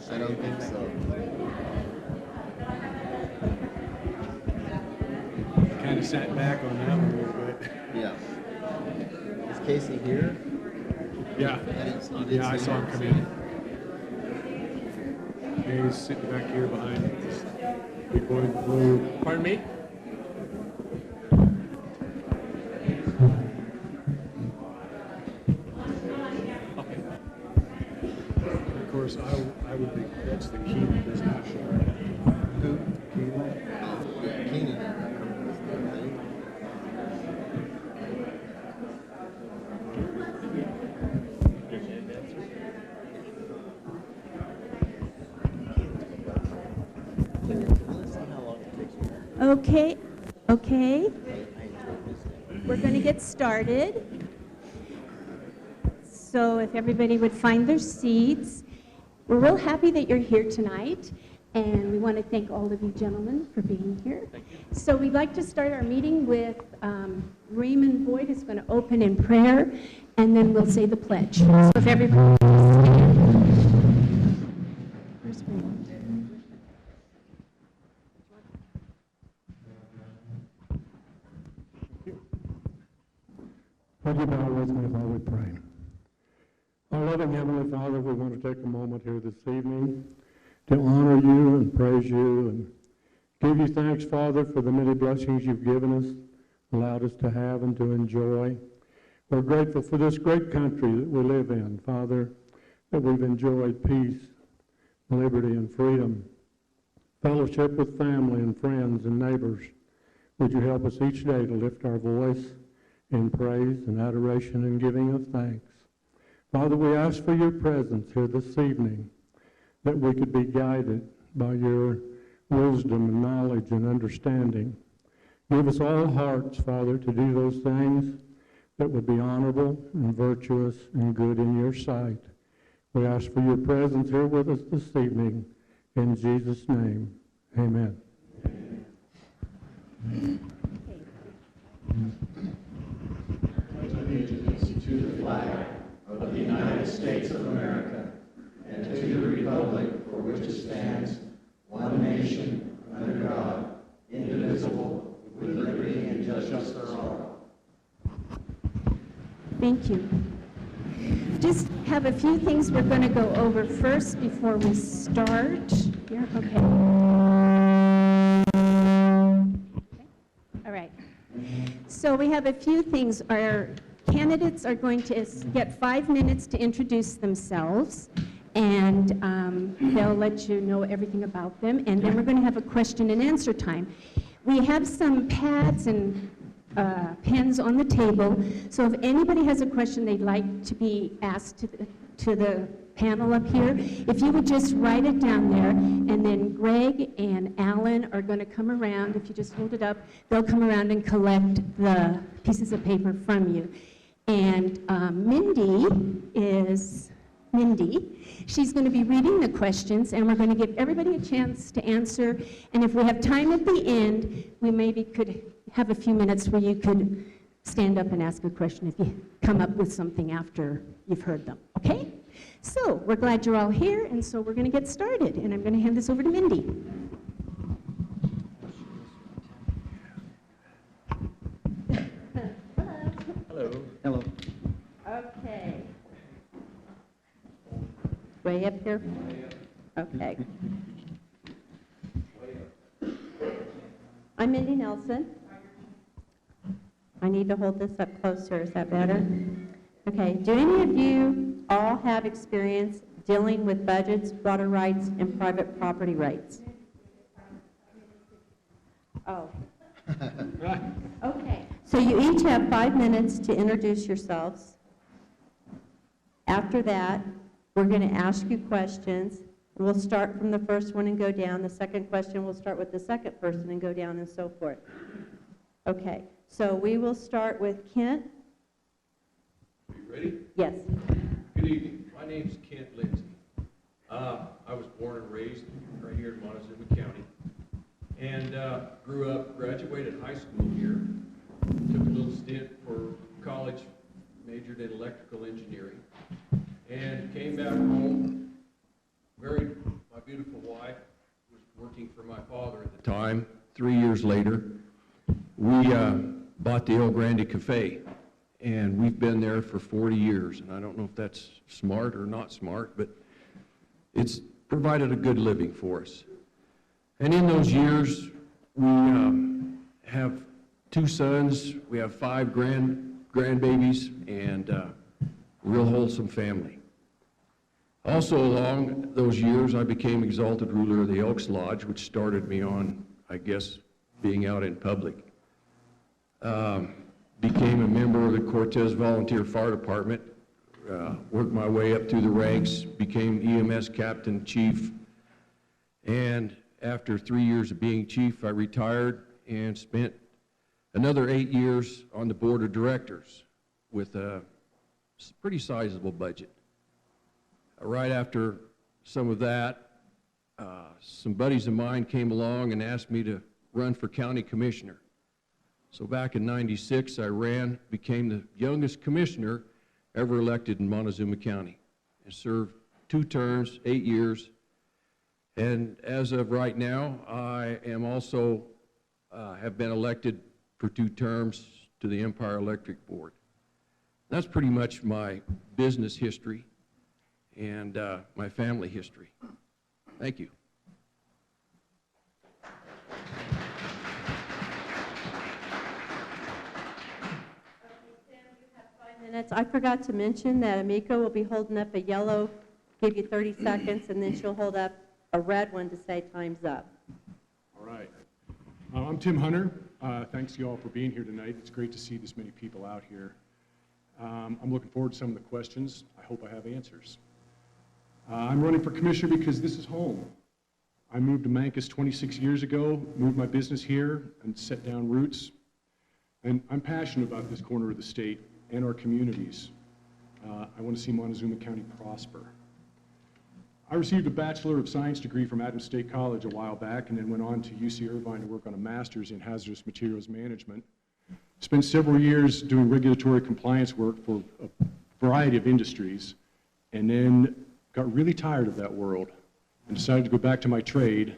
I don't think so. Kind of sat back on that one a little bit. Yeah. Is Casey here? Yeah. Yeah, I saw him come in. Yeah, he's sitting back here behind this big boy in blue. Pardon me? Okay. Of course, I would think that's the Keenan business. Who? Keenan. Keenan. Okay. We're going to get started. So if everybody would find their seats. We're real happy that you're here tonight, and we want to thank all of you gentlemen for being here. So we'd like to start our meeting with Raymond Boyd is going to open in prayer, and then we'll say the pledge. So if everybody Where's Raymond? Would you bow with me while we pray? Our loving Heavenly Father, we want to take a moment here this evening to honor you and praise you and give you thanks, Father, for the many blessings you've given us, allowed us to have and to enjoy. We're grateful for this great country that we live in, Father, that we've enjoyed peace, liberty, and freedom, fellowship with family and friends and neighbors. Would you help us each day to lift our voice in praise and adoration and giving of thanks. Father, we ask for your presence here this evening, that we could be guided by your wisdom and knowledge and understanding. Give us all hearts, Father, to do those things that would be honorable and virtuous and good in your sight. We ask for your presence here with us this evening. In Jesus' name, amen. Allegiance to the flag of the United States of America and to the republic for which it stands, one nation, under God, indivisible, with liberty and justice for all. Thank you. Just have a few things we're going to go over first before we start. Here, okay. All right. So we have a few things. Our candidates are going to get 5 minutes to introduce themselves, and they'll let you know everything about them, and then we're going to have a question and answer time. We have some pads and pens on the table, so if anybody has a question they'd like to be asked to the panel up here, if you would just write it down there, and then Greg and Alan are going to come around. If you just hold it up, they'll come around and collect the pieces of paper from you. And Mindy, she's going to be reading the questions, and we're going to give everybody a chance to answer, and if we have time at the end, we maybe could have a few minutes where you could stand up and ask a question if you come up with something after you've heard them, okay? So, we're glad you're all here, and so we're going to get started, and I'm going to hand this over to Mindy. Hello. Hello. Okay. Way up here? Okay. I'm Mindy Nelson. I need to hold this up closer. Is that better? Okay. Do any of you all have experience dealing with budgets, water rights, and private property rights? Oh. Okay. So you each have 5 minutes to introduce yourselves. After that, we're going to ask you questions. We'll start from the first one and go down. The second question, we'll start with the second person and go down and so forth. Okay. So we will start with Kent. Ready? Yes. Good evening. My name's Kent Lindsay. I was born and raised right here in Montezuma County, and grew up, graduated high school here, took a little stint for college, majored in electrical engineering, and came back home, married my beautiful wife, was working for my father at the time. 3 years later, we bought the El Grande Cafe, and we've been there for 40 years, and I don't know if that's smart or not smart, but it's provided a good living for us. And in those years, we have 2 sons, we have 5 grandbabies, and a real wholesome family. Also along those years, I became exalted ruler of the Elks Lodge, which started me on, I guess, being out in public. Became a member of the Cortez Volunteer Fire Department, worked my way up through the ranks, became EMS Captain Chief, and after 3 years of being chief, I retired and spent another 8 years on the board of directors with a pretty sizable budget. Right after some of that, some buddies of mine came along and asked me to run for county commissioner. So back in '96, I ran, became the youngest commissioner ever elected in Montezuma County, and served 2 terms, 8 years. And as of right now, I am also have been elected for 2 terms to the Empire Electric Board. That's pretty much my business history. and my family history. Thank you. Minutes. I forgot to mention that Amika will be holding up a yellow, give you 30 seconds, and then she'll hold up a red one to say time's up. All right. I'm Tim Hunter. Thanks to you all for being here tonight. It's great to see this many people out here. I'm looking forward to some of the questions. I hope I have answers. I'm running for commissioner because this is home. I moved to Mancos 26 years ago, moved my business here, and set down roots. And I'm passionate about this corner of the state and our communities. I want to see Montezuma County prosper. I received a Bachelor of Science degree from Adams State College a while back and then went on to UC Irvine to work on a master's in hazardous materials management. Spent several years doing regulatory compliance work for a variety of industries, and then got really tired of that world and decided to go back to my trade.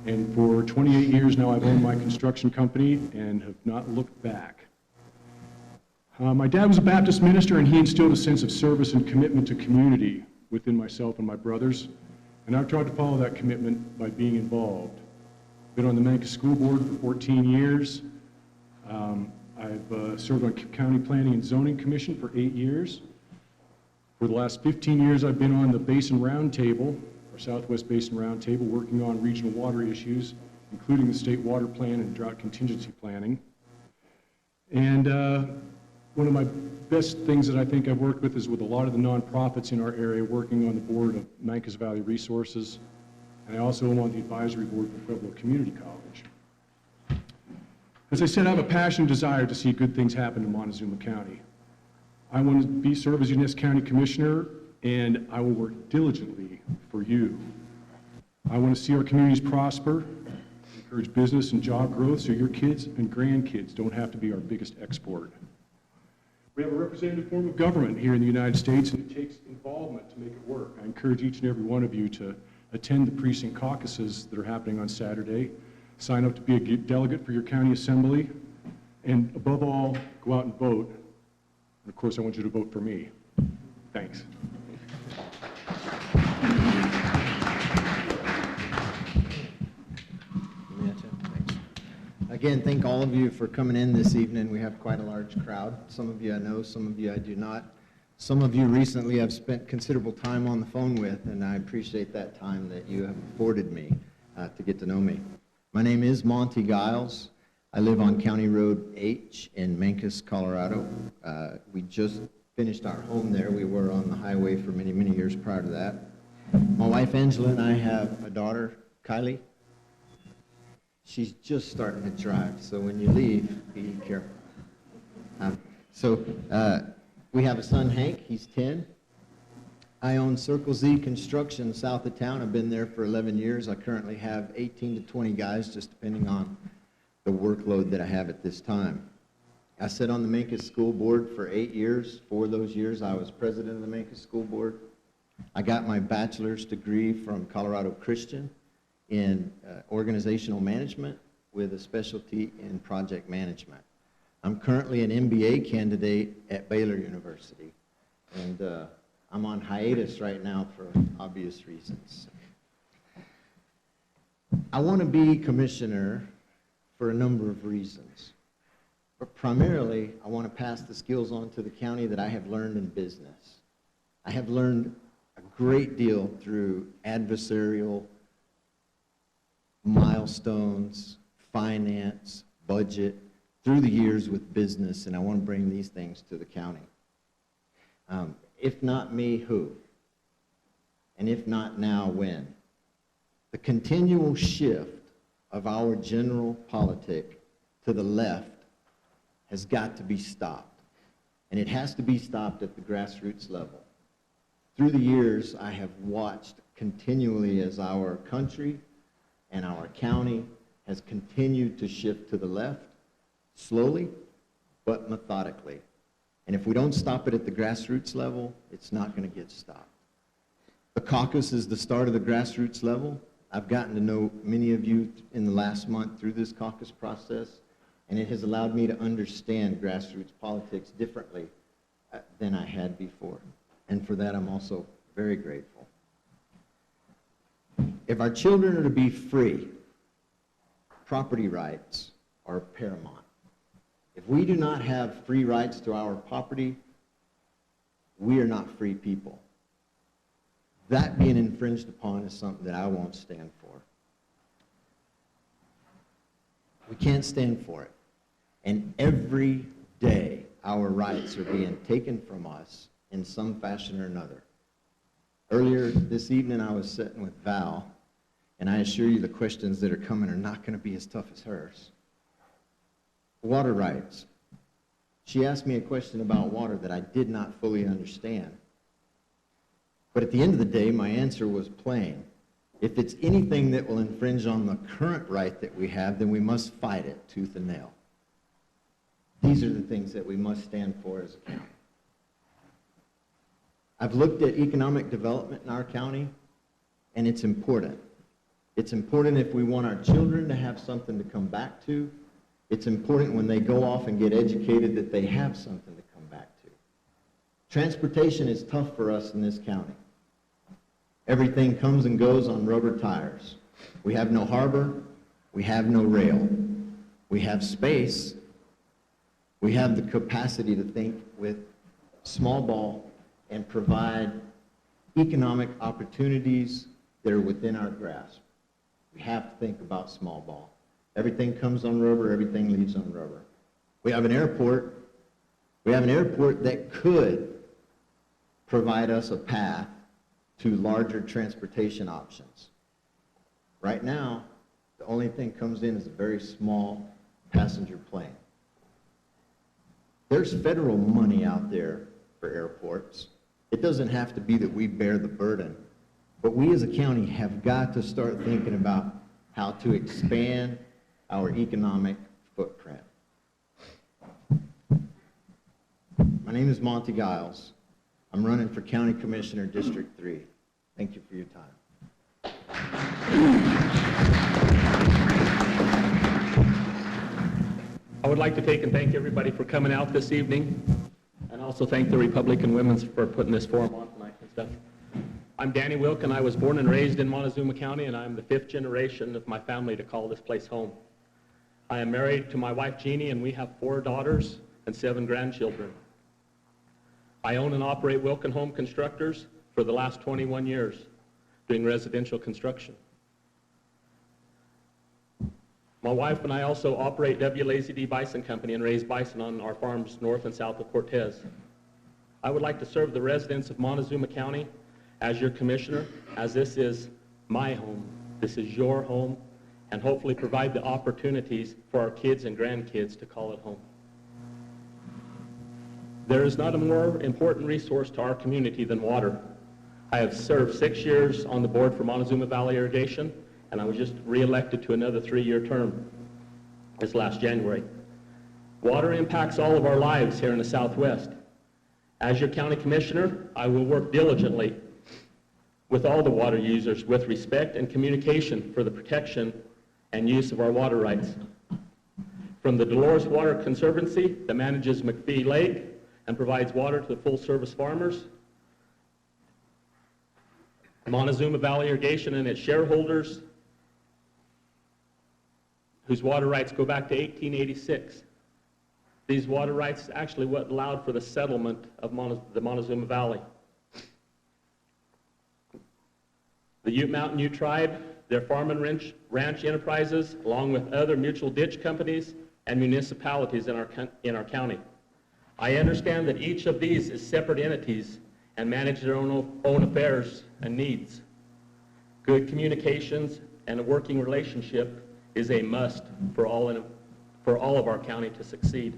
And for 28 years now, I've owned my construction company and have not looked back. My dad was a Baptist minister, and he instilled a sense of service and commitment to community within myself and my brothers, and I've tried to follow that commitment by being involved. Been on the Mancos School Board for 14 years. I've served on County Planning and Zoning Commission for 8 years. For the last 15 years, I've been on the Basin Roundtable, our Southwest Basin Roundtable, working on regional water issues, including the state water plan and drought contingency planning. And one of my best things that I think I've worked with is with a lot of the nonprofits in our area, working on the board of Mancos Valley Resources, and I also am on the advisory board for Pueblo Community College. As I said, I have a passionate desire to see good things happen in Montezuma County. I want to serve as Unesco County Commissioner, and I will work diligently for you. I want to see our communities prosper, encourage business and job growth so your kids and grandkids don't have to be our biggest export. We have a representative form of government here in the United States, and it takes involvement to make it work. I encourage each and every one of you to attend the precinct caucuses that are happening on Saturday, sign up to be a delegate for your county assembly, and above all, go out and vote. And of course, I want you to vote for me. Thanks. Again, thank all of you for coming in this evening. We have quite a large crowd. Some of you I know, some of you I do not. Some of you recently I've spent considerable time on the phone with, and I appreciate that time that you have afforded me to get to know me. My name is Monty Giles. I live on County Road H in Mancos, Colorado. We just finished our home there. We were on the highway for many, many years prior to that. My wife Angela and I have a daughter, Kylie. She's just starting to drive, so when you leave, be careful. We have a son, Hank. He's 10. I own Circle Z Construction south of town. I've been there for 11 years. I currently have 18 to 20 guys, just depending on the workload that I have at this time. I sat on the Mancos School Board for 8 years. 4 of those years, I was president of the Mancos School Board. I got my bachelor's degree from Colorado Christian in organizational management with a specialty in project management. I'm currently an MBA candidate at Baylor University, and I'm on hiatus right now for obvious reasons. I want to be commissioner for a number of reasons, but primarily I want to pass the skills on to the county that I have learned in business. I have learned a great deal through adversarial milestones, finance, budget, through the years with business, and I want to bring these things to the county. If not me, who? And if not now, when? The continual shift of our general politic to the left has got to be stopped, and it has to be stopped at the grassroots level. Through the years, I have watched continually as our country and our county has continued to shift to the left, slowly but methodically. And if we don't stop it at the grassroots level, it's not going to get stopped. The caucus is the start of the grassroots level. I've gotten to know many of you in the last month through this caucus process, and it has allowed me to understand grassroots politics differently than I had before. And for that, I'm also very grateful. If our children are to be free, property rights are paramount. If we do not have free rights to our property, we are not free people. That being infringed upon is something that I won't stand for. We can't stand for it. And every day, our rights are being taken from us in some fashion or another. Earlier this evening, I was sitting with Val, and I assure you the questions that are coming are not going to be as tough as hers. Water rights. She asked me a question about water that I did not fully understand. But at the end of the day, my answer was plain. If it's anything that will infringe on the current right that we have, then we must fight it tooth and nail. These are the things that we must stand for as a county. I've looked at economic development in our county, and it's important. It's important if we want our children to have something to come back to. It's important when they go off and get educated that they have something to come back to. Transportation is tough for us in this county. Everything comes and goes on rubber tires. We have no harbor. We have no rail. We have space. We have the capacity to think with small ball and provide economic opportunities that are within our grasp. We have to think about small ball. Everything comes on rubber, everything leaves on rubber. We have an airport. We have an airport that could provide us a path to larger transportation options. Right now, the only thing comes in is a very small passenger plane. There's federal money out there for airports. It doesn't have to be that we bear the burden, but we as a county have got to start thinking about how to expand our economic footprint. My name is Monty Giles. I'm running for County Commissioner, District 3. Thank you for your time. I would like to take and thank everybody for coming out this evening, and also thank the Republican Women's for putting this forum on tonight and stuff. I'm Danny Wilk, and I was born and raised in Montezuma County, and I'm the 5th generation of my family to call this place home. I am married to my wife Jeannie, and we have 4 daughters and 7 grandchildren. I own and operate Wilkin Home Constructors for the last 21 years, doing residential construction. My wife and I also operate WLAZD Bison Company and raise bison on our farms north and south of Cortez. I would like to serve the residents of Montezuma County as your commissioner, as this is my home, this is your home, and hopefully provide the opportunities for our kids and grandkids to call it home. There is not a more important resource to our community than water. I have served 6 years on the board for Montezuma Valley Irrigation, and I was just re-elected to another 3-year term this last January. Water impacts all of our lives here in the Southwest. As your county commissioner, I will work diligently with all the water users with respect and communication for the protection and use of our water rights. From the Dolores Water Conservancy that manages McPhee Lake and provides water to the full-service farmers, Montezuma Valley Irrigation and its shareholders, whose water rights go back to 1886. These water rights is actually what allowed for the settlement of the Montezuma Valley. The Ute Mountain Ute Tribe, their farm and ranch enterprises, along with other mutual ditch companies and municipalities in our county. I understand that each of these is separate entities and manage their own affairs and needs. Good communications and a working relationship is a must for all of our county to succeed.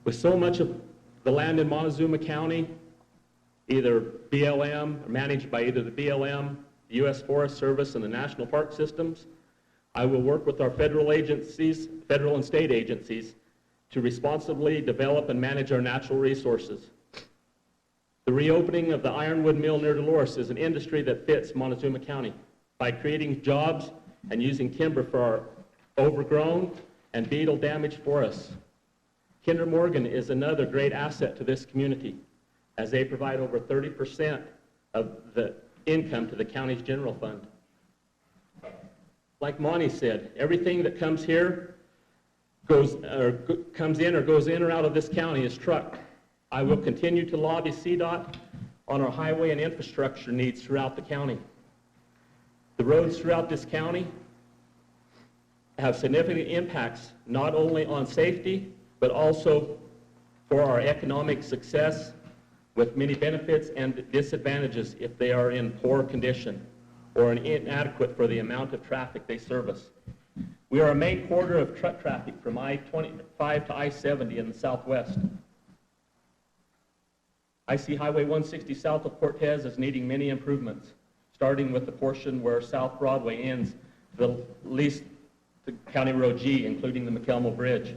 With so much of the land in Montezuma County, either BLM, or managed by either the BLM, the U.S. Forest Service, and the National Park Systems, I will work with our federal agencies, federal and state agencies, to responsibly develop and manage our natural resources. The reopening of the ironwood mill near Dolores is an industry that fits Montezuma County by creating jobs and using timber for our overgrown and beetle damaged forests. Kinder Morgan is another great asset to this community, as they provide over 30% of the income to the county's general fund. Like Monty said, everything that comes here comes in or goes in or out of this county is trucked. I will continue to lobby CDOT on our highway and infrastructure needs throughout the county. The roads throughout this county have significant impacts not only on safety, but also for our economic success, with many benefits and disadvantages if they are in poor condition or inadequate for the amount of traffic they service. We are a main corridor of truck traffic from I-25 to I-70 in the southwest. I see Highway 160 south of Cortez as needing many improvements, starting with the portion where South Broadway ends to least to County Road G, including the McElmo Bridge.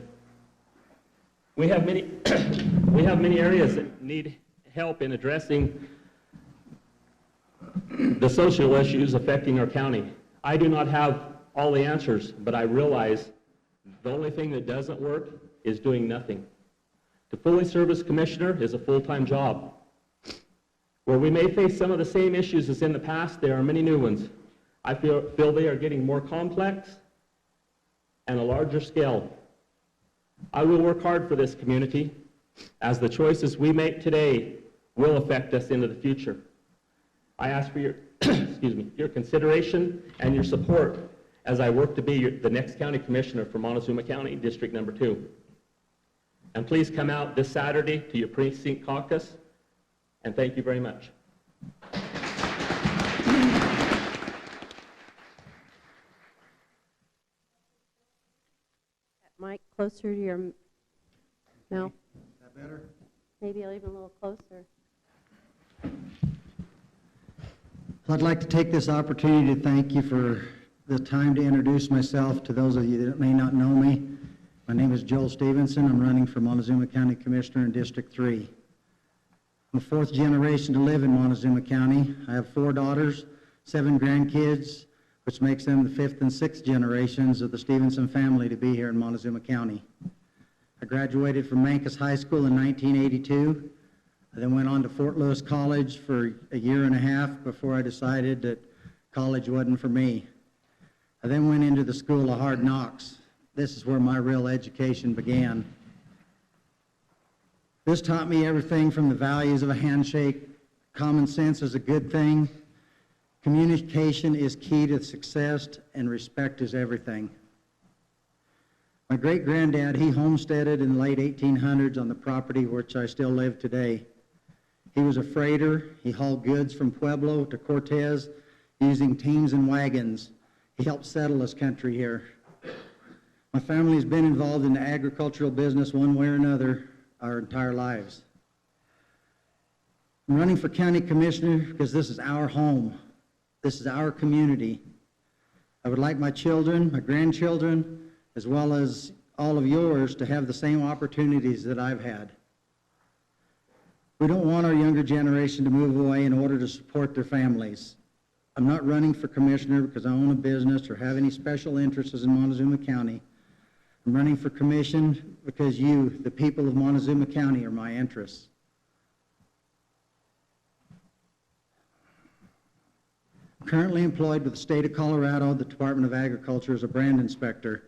We have many areas that need help in addressing the social issues affecting our county. I do not have all the answers, but I realize the only thing that doesn't work is doing nothing. To fully serve as commissioner is a full-time job. Where we may face some of the same issues as in the past, there are many new ones. I feel they are getting more complex and a larger scale. I will work hard for this community, as the choices we make today will affect us into the future. I ask for your, your consideration and your support as I work to be the next county commissioner for Montezuma County, District Number 2. And please come out this Saturday to your precinct caucus, and thank you very much. Mike, closer to your, no? Is that better? Maybe even a little closer. So I'd like to take this opportunity to thank you for the time to introduce myself to those of you that may not know me. My name is Joel Stevenson. I'm running for Montezuma County Commissioner in District 3. I'm a fourth generation to live in Montezuma County. I have 4 daughters, 7 grandkids, which makes them the 5th and 6th generations of the Stevenson family to be here in Montezuma County. I graduated from Mancos High School in 1982. I then went on to Fort Lewis College for a year and a half before I decided that college wasn't for me. I then went into the School of Hard Knocks. This is where my real education began. This taught me everything from the values of a handshake. Common sense is a good thing. Communication is key to success, and respect is everything. My great-granddad, he homesteaded in the late 1800s on the property which I still live today. He was a freighter. He hauled goods from Pueblo to Cortez using teams and wagons. He helped settle this country here. My family has been involved in the agricultural business one way or another our entire lives. I'm running for county commissioner because this is our home. This is our community. I would like my children, my grandchildren, as well as all of yours to have the same opportunities that I've had. We don't want our younger generation to move away in order to support their families. I'm not running for commissioner because I own a business or have any special interests in Montezuma County. I'm running for commission because you, the people of Montezuma County, are my interests. I'm currently employed with the state of Colorado, the Department of Agriculture, as a brand inspector.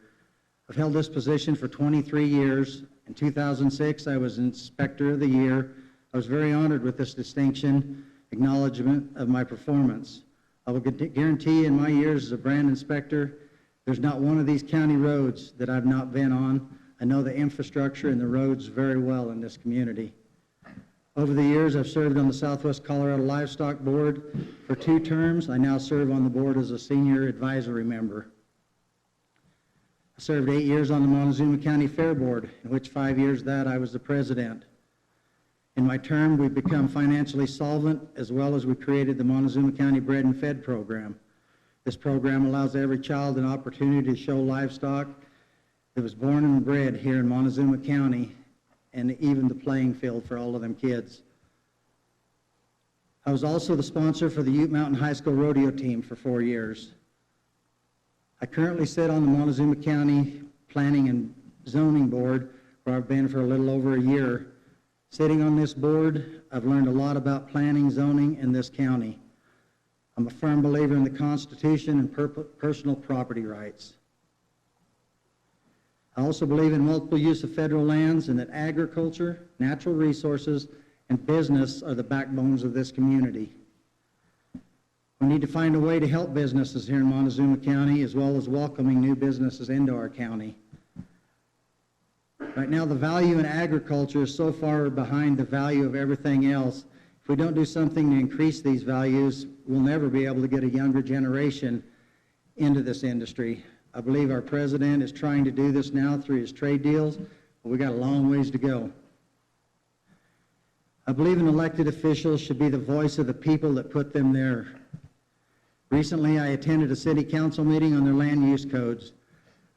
I've held this position for 23 years. In 2006, I was Inspector of the Year. I was very honored with this distinction, acknowledgement of my performance. I will guarantee in my years as a brand inspector, there's not one of these county roads that I've not been on. I know the infrastructure and the roads very well in this community. Over the years, I've served on the Southwest Colorado Livestock Board for 2 terms. I now serve on the board as a senior advisory member. I served 8 years on the Montezuma County Fair Board, in which 5 years of that I was the president. In my term, we've become financially solvent, as well as we created the Montezuma County Bred and Fed program. This program allows every child an opportunity to show livestock that was born and bred here in Montezuma County, and even the playing field for all of them kids. I was also the sponsor for the Ute Mountain High School rodeo team for 4 years. I currently sit on the Montezuma County Planning and Zoning Board, where I've been for a little over a year. Sitting on this board, I've learned a lot about planning, zoning in this county. I'm a firm believer in the Constitution and personal property rights. I also believe in multiple use of federal lands and that agriculture, natural resources, and business are the backbones of this community. We need to find a way to help businesses here in Montezuma County as well as welcoming new businesses into our county. Right now, the value in agriculture is so far behind the value of everything else. If we don't do something to increase these values, we'll never be able to get a younger generation into this industry. I believe our president is trying to do this now through his trade deals, but we got a long ways to go. I believe an elected officials should be the voice of the people that put them there. Recently, I attended a city council meeting on their land use codes.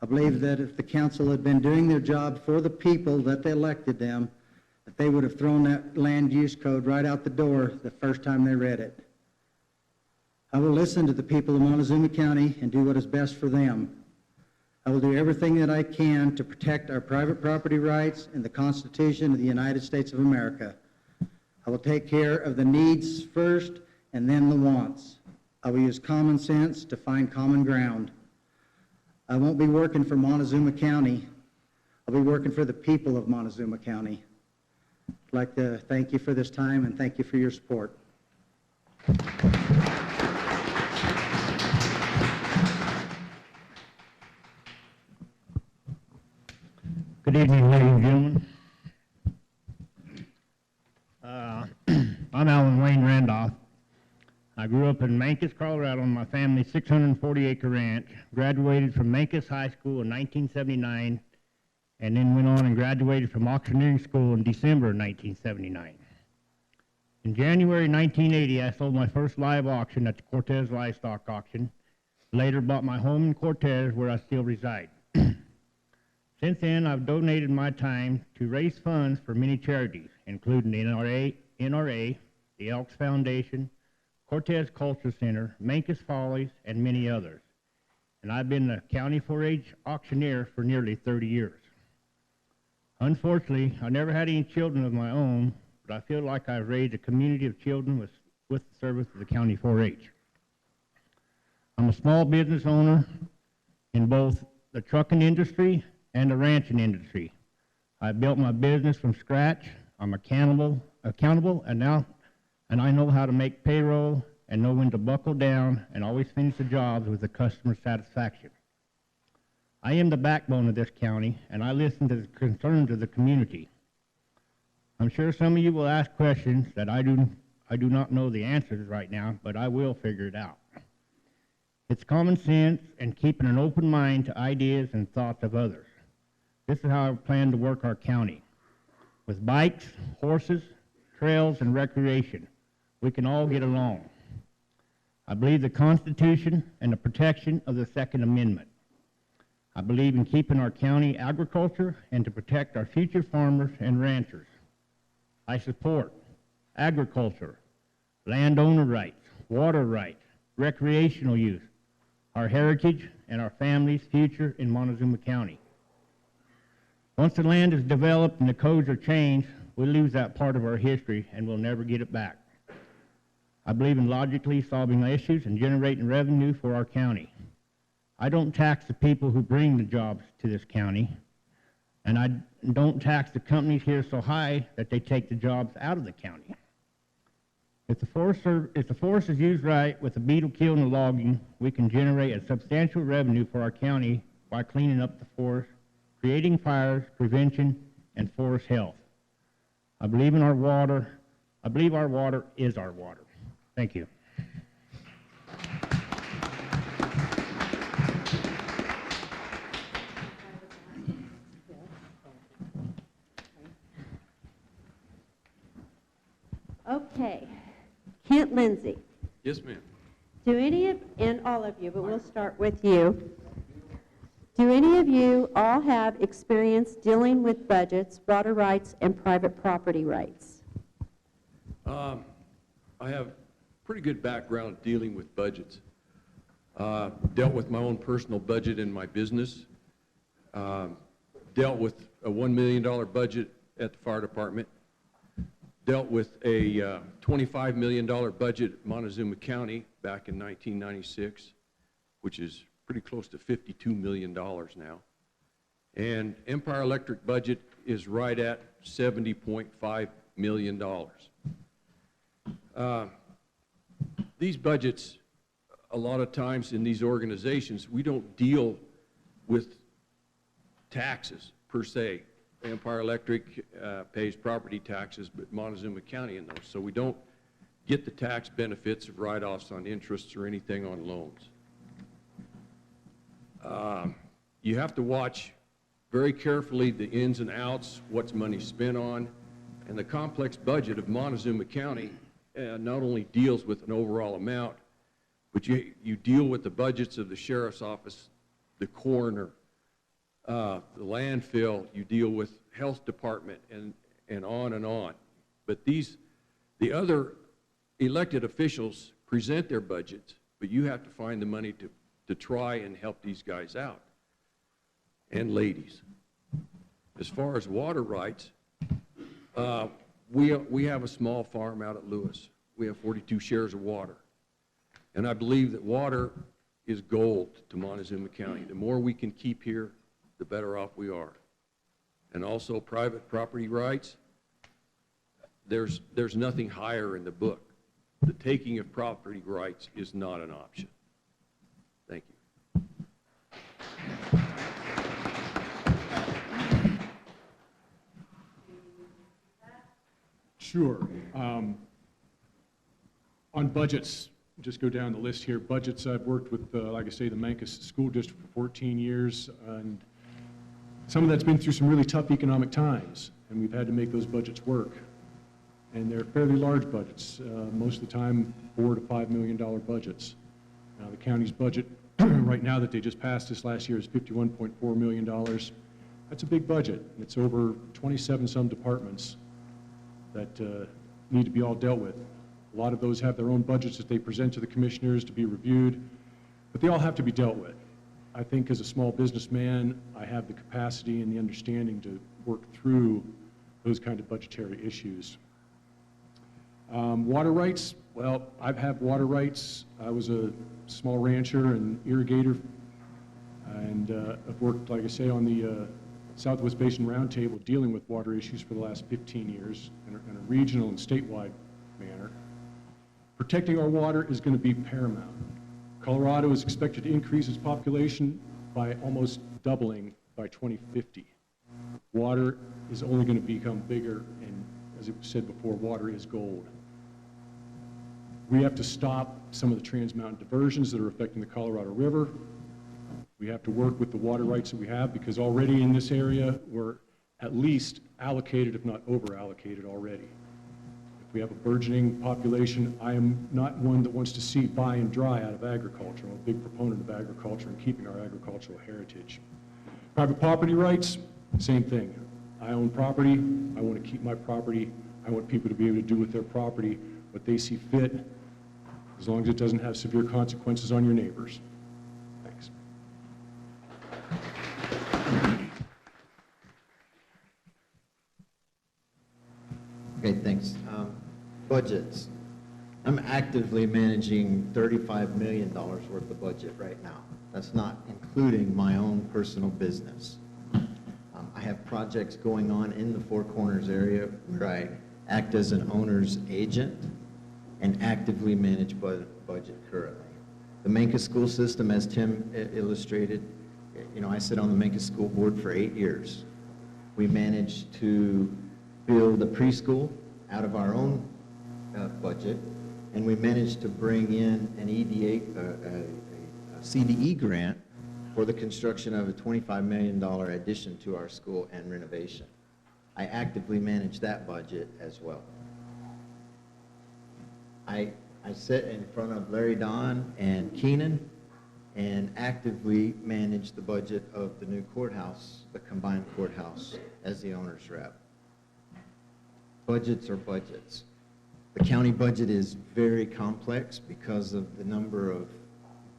I believe that if the council had been doing their job for the people that they elected them, that they would have thrown that land use code right out the door the first time they read it. I will listen to the people of Montezuma County and do what is best for them. I will do everything that I can to protect our private property rights and the Constitution of the United States of America. I will take care of the needs first and then the wants. I will use common sense to find common ground. I won't be working for Montezuma County. I'll be working for the people of Montezuma County. I'd like to thank you for this time and thank you for your support. Good evening, ladies and gentlemen. I'm Alan Wayne Randolph. I grew up in Mancos, Colorado on my family's 640-acre ranch, graduated from Mancos High School in 1979, and then went on and graduated from auctioneering school in December of 1979. In January 1980, I sold my first live auction at the Cortez Livestock Auction. Later bought my home in Cortez, where I still reside. Since then, I've donated my time to raise funds for many charities, including the NRA, the Elks Foundation, Cortez Culture Center, Mancos Follies, and many others. And I've been the county 4-H auctioneer for nearly 30 years. Unfortunately, I never had any children of my own, but I feel like I've raised a community of children with the service of the county 4-H. I'm a small business owner in both the trucking industry and the ranching industry. I built my business from scratch. I'm accountable, and I know how to make payroll and know when to buckle down and always finish the jobs with the customer satisfaction. I am the backbone of this county, and I listen to the concerns of the community. I'm sure some of you will ask questions that I do not know the answers right now, but I will figure it out. It's common sense and keeping an open mind to ideas and thoughts of others. This is how I plan to work our county. With bikes, horses, trails, and recreation, we can all get along. I believe the Constitution and the protection of the Second Amendment. I believe in keeping our county agriculture and to protect our future farmers and ranchers. I support agriculture, landowner rights, water rights, recreational use, our heritage, and our family's future in Montezuma County. Once the land is developed and the codes are changed, we lose that part of our history and we'll never get it back. I believe in logically solving issues and generating revenue for our county. I don't tax the people who bring the jobs to this county, and I don't tax the companies here so high that they take the jobs out of the county. If the forest is used right with the beetle kill and the logging, we can generate a substantial revenue for our county by cleaning up the forest, creating fires, prevention, and forest health. I believe in our water. I believe our water is our water. Thank you. Okay. Kent Lindsay. Yes, ma'am. Do any of, and all of you, but we'll start with you. Do any of you all have experience dealing with budgets, water rights, and private property rights? I have pretty good background dealing with budgets. Dealt with my own personal budget in my business. Dealt with a $1 million budget at the fire department. dealt with a $25 million budget at Montezuma County back in 1996, which is pretty close to $52 million now. And Empire Electric budget is right at $70.5 million. These budgets, a lot of times in these organizations, we don't deal with taxes per se. Empire Electric pays property taxes, but Montezuma County in those. So we don't get the tax benefits of write-offs on interests or anything on loans. You have to watch very carefully the ins and outs, what's money spent on, and the complex budget of Montezuma County not only deals with an overall amount, but you deal with the budgets of the sheriff's office, the coroner, the landfill, you deal with health department, and on and on. But the other elected officials present their budgets, but you have to find the money to try and help these guys out, and ladies. As far as water rights, we have a small farm out at Lewis. We have 42 shares of water. And I believe that water is gold to Montezuma County. The more we can keep here, the better off we are. And also private property rights, there's nothing higher in the book. The taking of property rights is not an option. Thank you. Sure. On budgets, just go down the list here. Budgets, I've worked with, like I say, the Mancos School District for 14 years, and some of that's been through some really tough economic times, and we've had to make those budgets work. And they're fairly large budgets, most of the time $4 to $5 million budgets. Now, the county's budget right now that they just passed this last year is $51.4 million. That's a big budget. It's over 27 some departments that need to be all dealt with. A lot of those have their own budgets that they present to the commissioners to be reviewed, but they all have to be dealt with. I think as a small businessman, I have the capacity and the understanding to work through those kind of budgetary issues. Water rights, well, I've had water rights. I was a small rancher and irrigator, and I've worked, like I say, on the Southwest Basin Roundtable dealing with water issues for the last 15 years in a regional and statewide manner. Protecting our water is going to be paramount. Colorado is expected to increase its population by almost doubling by 2050. Water is only going to become bigger, and as it was said before, water is gold. We have to stop some of the Trans Mountain diversions that are affecting the Colorado River. We have to work with the water rights that we have, because already in this area, we're at least allocated, if not over-allocated already. If we have a burgeoning population, I am not one that wants to see buy and dry out of agriculture. I'm a big proponent of agriculture and keeping our agricultural heritage. Private property rights, same thing. I own property. I want to keep my property. I want people to be able to do with their property what they see fit, as long as it doesn't have severe consequences on your neighbors. Thanks. Okay, thanks. Budgets. I'm actively managing $35 million worth of budget right now. That's not including my own personal business. I have projects going on in the Four Corners area where I act as an owner's agent and actively manage budget currently. The Mancos school system, as Tim illustrated, I sit on the Mancos school board for 8 years. We managed to build a preschool out of our own budget, and we managed to bring in an EDA, a CDE grant for the construction of a $25 million addition to our school and renovation. I actively manage that budget as well. I sit in front of Larry Don and Keenan and actively manage the budget of the new courthouse, the combined courthouse, as the owner's rep. Budgets are budgets. The county budget is very complex because of the number of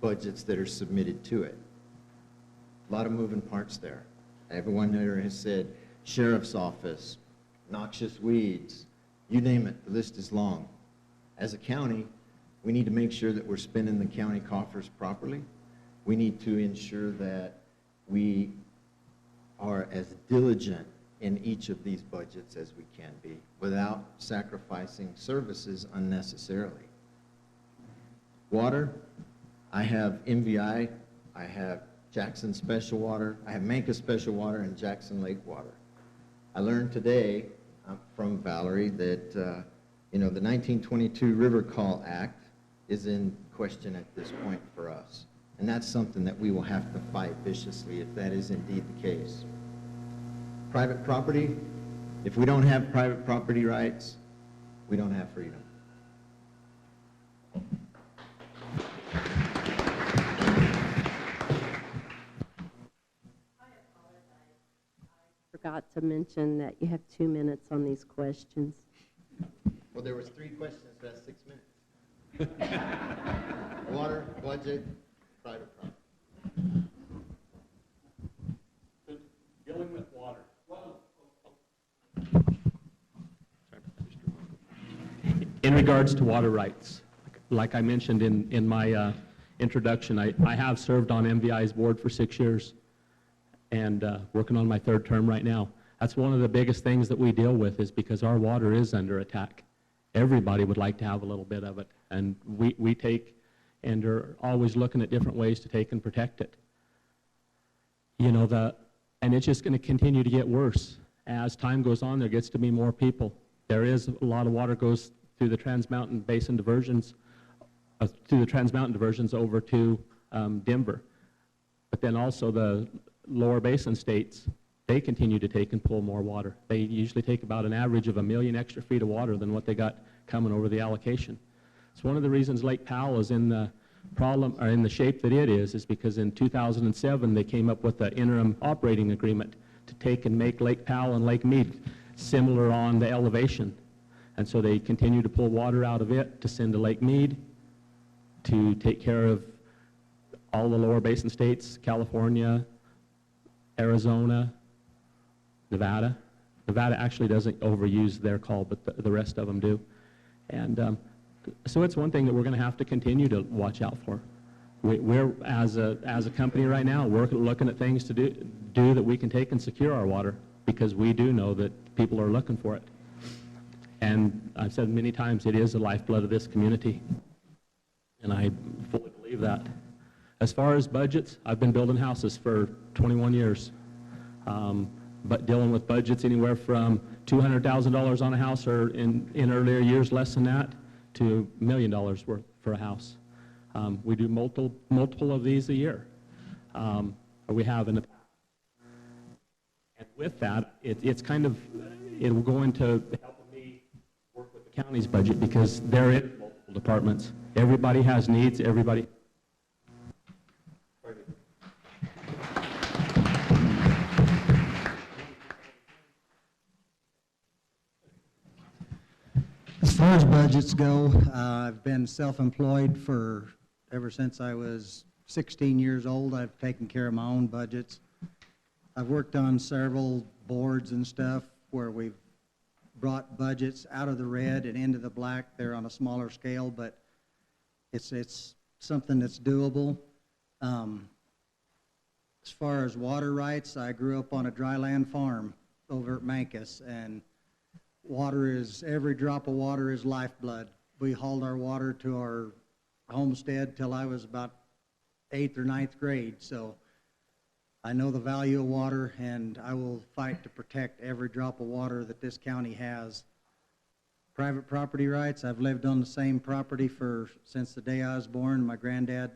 budgets that are submitted to it. A lot of moving parts there. Everyone there has said sheriff's office, noxious weeds, You name it, the list is long. As a county, we need to make sure that we're spending the county coffers properly. We need to ensure that we are as diligent in each of these budgets as we can be without sacrificing services unnecessarily. Water, I have MVI, I have Jackson Special Water, I have Manka Special Water, and Jackson Lake Water. I learned today from Valerie that the 1922 River Call Act is in question at this point for us. And that's something that we will have to fight viciously if that is indeed the case. Private property, if we don't have private property rights, we don't have freedom. Forgot to mention that you have 2 minutes on these questions. Well, there was 3 questions, that's 6 minutes. Water, budget, private property. Dealing with water. In regards to water rights, like I mentioned in my introduction, I have served on MVI's board for 6 years and working on my 3rd term right now. That's one of the biggest things that we deal with, is because our water is under attack. Everybody would like to have a little bit of it, and we take and are always looking at different ways to take and protect it. And it's just going to continue to get worse. As time goes on, there gets to be more people. There is a lot of water goes through the Trans Mountain Basin diversions, over to Denver. But then also the lower basin states, they continue to take and pull more water. They usually take about an average of 1 million extra feet of water than what they got coming over the allocation. It's one of the reasons Lake Powell is in the in the shape that it is because in 2007 they came up with the interim operating agreement to take and make Lake Powell and Lake Mead similar on the elevation. And so they continue to pull water out of it to send to Lake Mead to take care of all the lower basin states, California, Arizona, Nevada. Nevada actually doesn't overuse their call, but the rest of them do. And so it's one thing that we're going to have to continue to watch out for. We're as a company right now, we're looking at things to do that we can take and secure our water, because we do know that people are looking for it. And I've said many times, it is the lifeblood of this community, and I fully believe that. As far as budgets, I've been building houses for 21 years, but dealing with budgets anywhere from $200,000 on a house, or in earlier years less than that, to $1 million worth for a house. We do multiple of these a year, or we have in the past. And with that, it's kind of, it will go into helping me work with the county's budget, because they're in multiple departments. Everybody has needs, everybody. As far as budgets go, I've been self-employed for ever since I was 16 years old. I've taken care of my own budgets. I've worked on several boards and stuff where we've brought budgets out of the red and into the black. They're on a smaller scale, but it's something that's doable. As far as water rights, I grew up on a dry land farm over at Mancus, and every drop of water is lifeblood. We hauled our water to our homestead till I was about 8th or 9th grade, so I know the value of water, and I will fight to protect every drop of water that this county has. Private property rights, I've lived on the same property since the day I was born. My granddad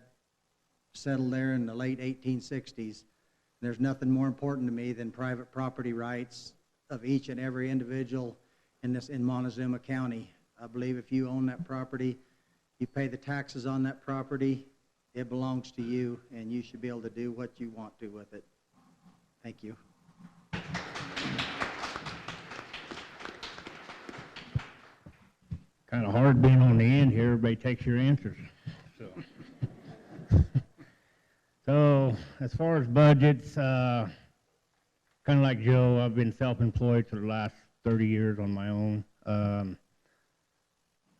settled there in the late 1860s. There's nothing more important to me than private property rights of each and every individual in Montezuma County. I believe if you own that property, you pay the taxes on that property, it belongs to you, and you should be able to do what you want to with it. Thank you. Kind of hard being on the end here. Everybody takes your answers. So as far as budgets, kind of like Joe, I've been self-employed for the last 30 years on my own.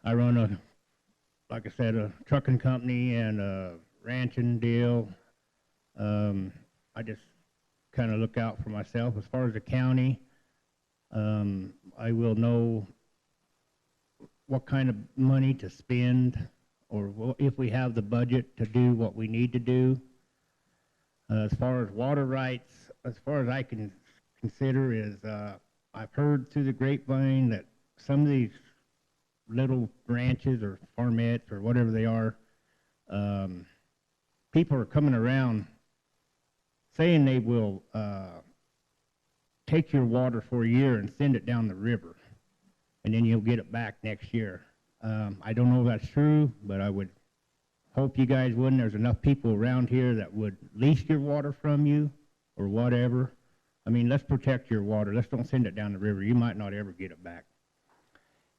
I run a, like I said, a trucking company and a ranching deal. I just kind of look out for myself. As far as the county, I will know what kind of money to spend, or if we have the budget to do what we need to do. As far as water rights, as far as I can consider is, I've heard through the grapevine that some of these little ranches or farmettes or whatever they are, people are coming around saying they will take your water for a year and send it down the river, and then you'll get it back next year. I don't know if that's true, but I would hope you guys wouldn't. There's enough people around here that would lease your water from you or whatever. I mean, let's protect your water. Let's don't send it down the river. You might not ever get it back.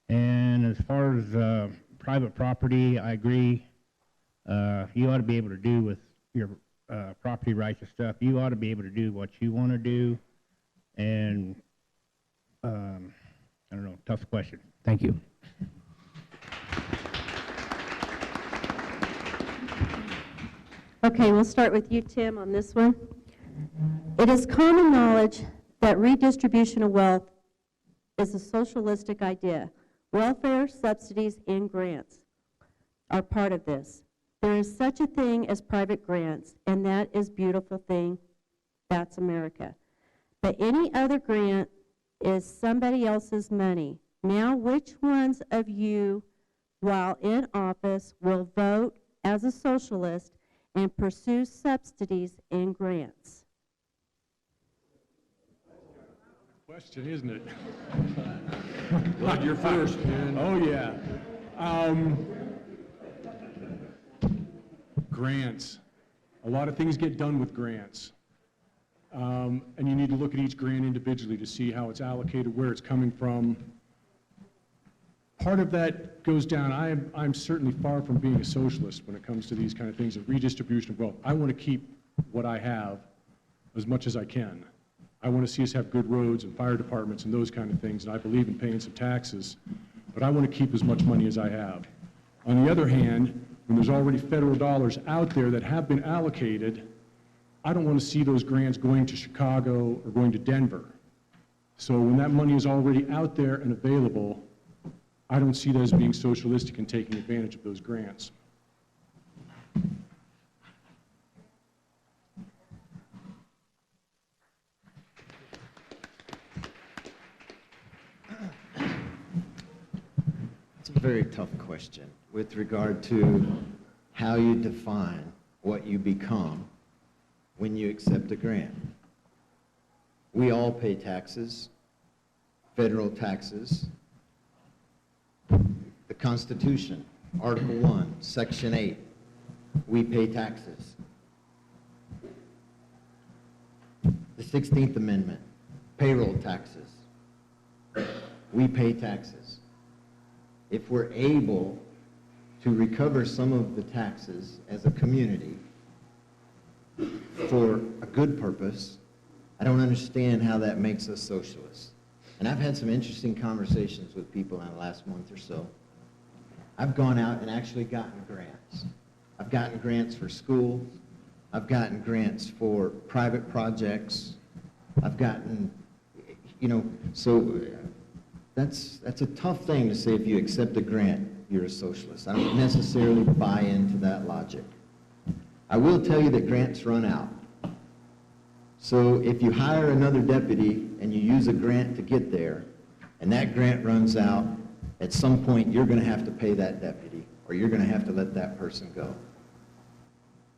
And as far as private property, I agree. You ought to be able to do with your property rights and stuff. You ought to be able to do what you want to do. And I don't know, tough question. Thank you. Okay, we'll start with you, Tim, on this one. It is common knowledge that redistribution of wealth is a socialistic idea. Welfare, subsidies, and grants are part of this. There is such a thing as private grants, and that is a beautiful thing. That's America. But any other grant is somebody else's money. Now, which ones of you, while in office, will vote as a socialist and pursue subsidies and grants? Question, isn't it? Glad you're first, man. Oh, yeah. Grants. A lot of things get done with grants. And you need to look at each grant individually to see how it's allocated, where it's coming from. Part of that goes down. I'm certainly far from being a socialist when it comes to these kind of things of redistribution of wealth. I want to keep what I have as much as I can. I want to see us have good roads and fire departments and those kind of things, and I believe in paying some taxes, but I want to keep as much money as I have. On the other hand, when there's already federal dollars out there that have been allocated, I don't want to see those grants going to Chicago or going to Denver. So when that money is already out there and available, I don't see that as being socialistic and taking advantage of those grants. It's a very tough question with regard to how you define what you become when you accept a grant. We all pay taxes, federal taxes. The Constitution, Article 1, Section 8, we pay taxes. The 16th Amendment, payroll taxes. We pay taxes. If we're able to recover some of the taxes as a community for a good purpose, I don't understand how that makes us socialists. And I've had some interesting conversations with people in the last month or so. I've gone out and actually gotten grants. I've gotten grants for schools. I've gotten grants for private projects. I've gotten, so that's a tough thing to say if you accept a grant, you're a socialist. I don't necessarily buy into that logic. I will tell you that grants run out. So if you hire another deputy and you use a grant to get there, and that grant runs out, at some point you're going to have to pay that deputy, or you're going to have to let that person go.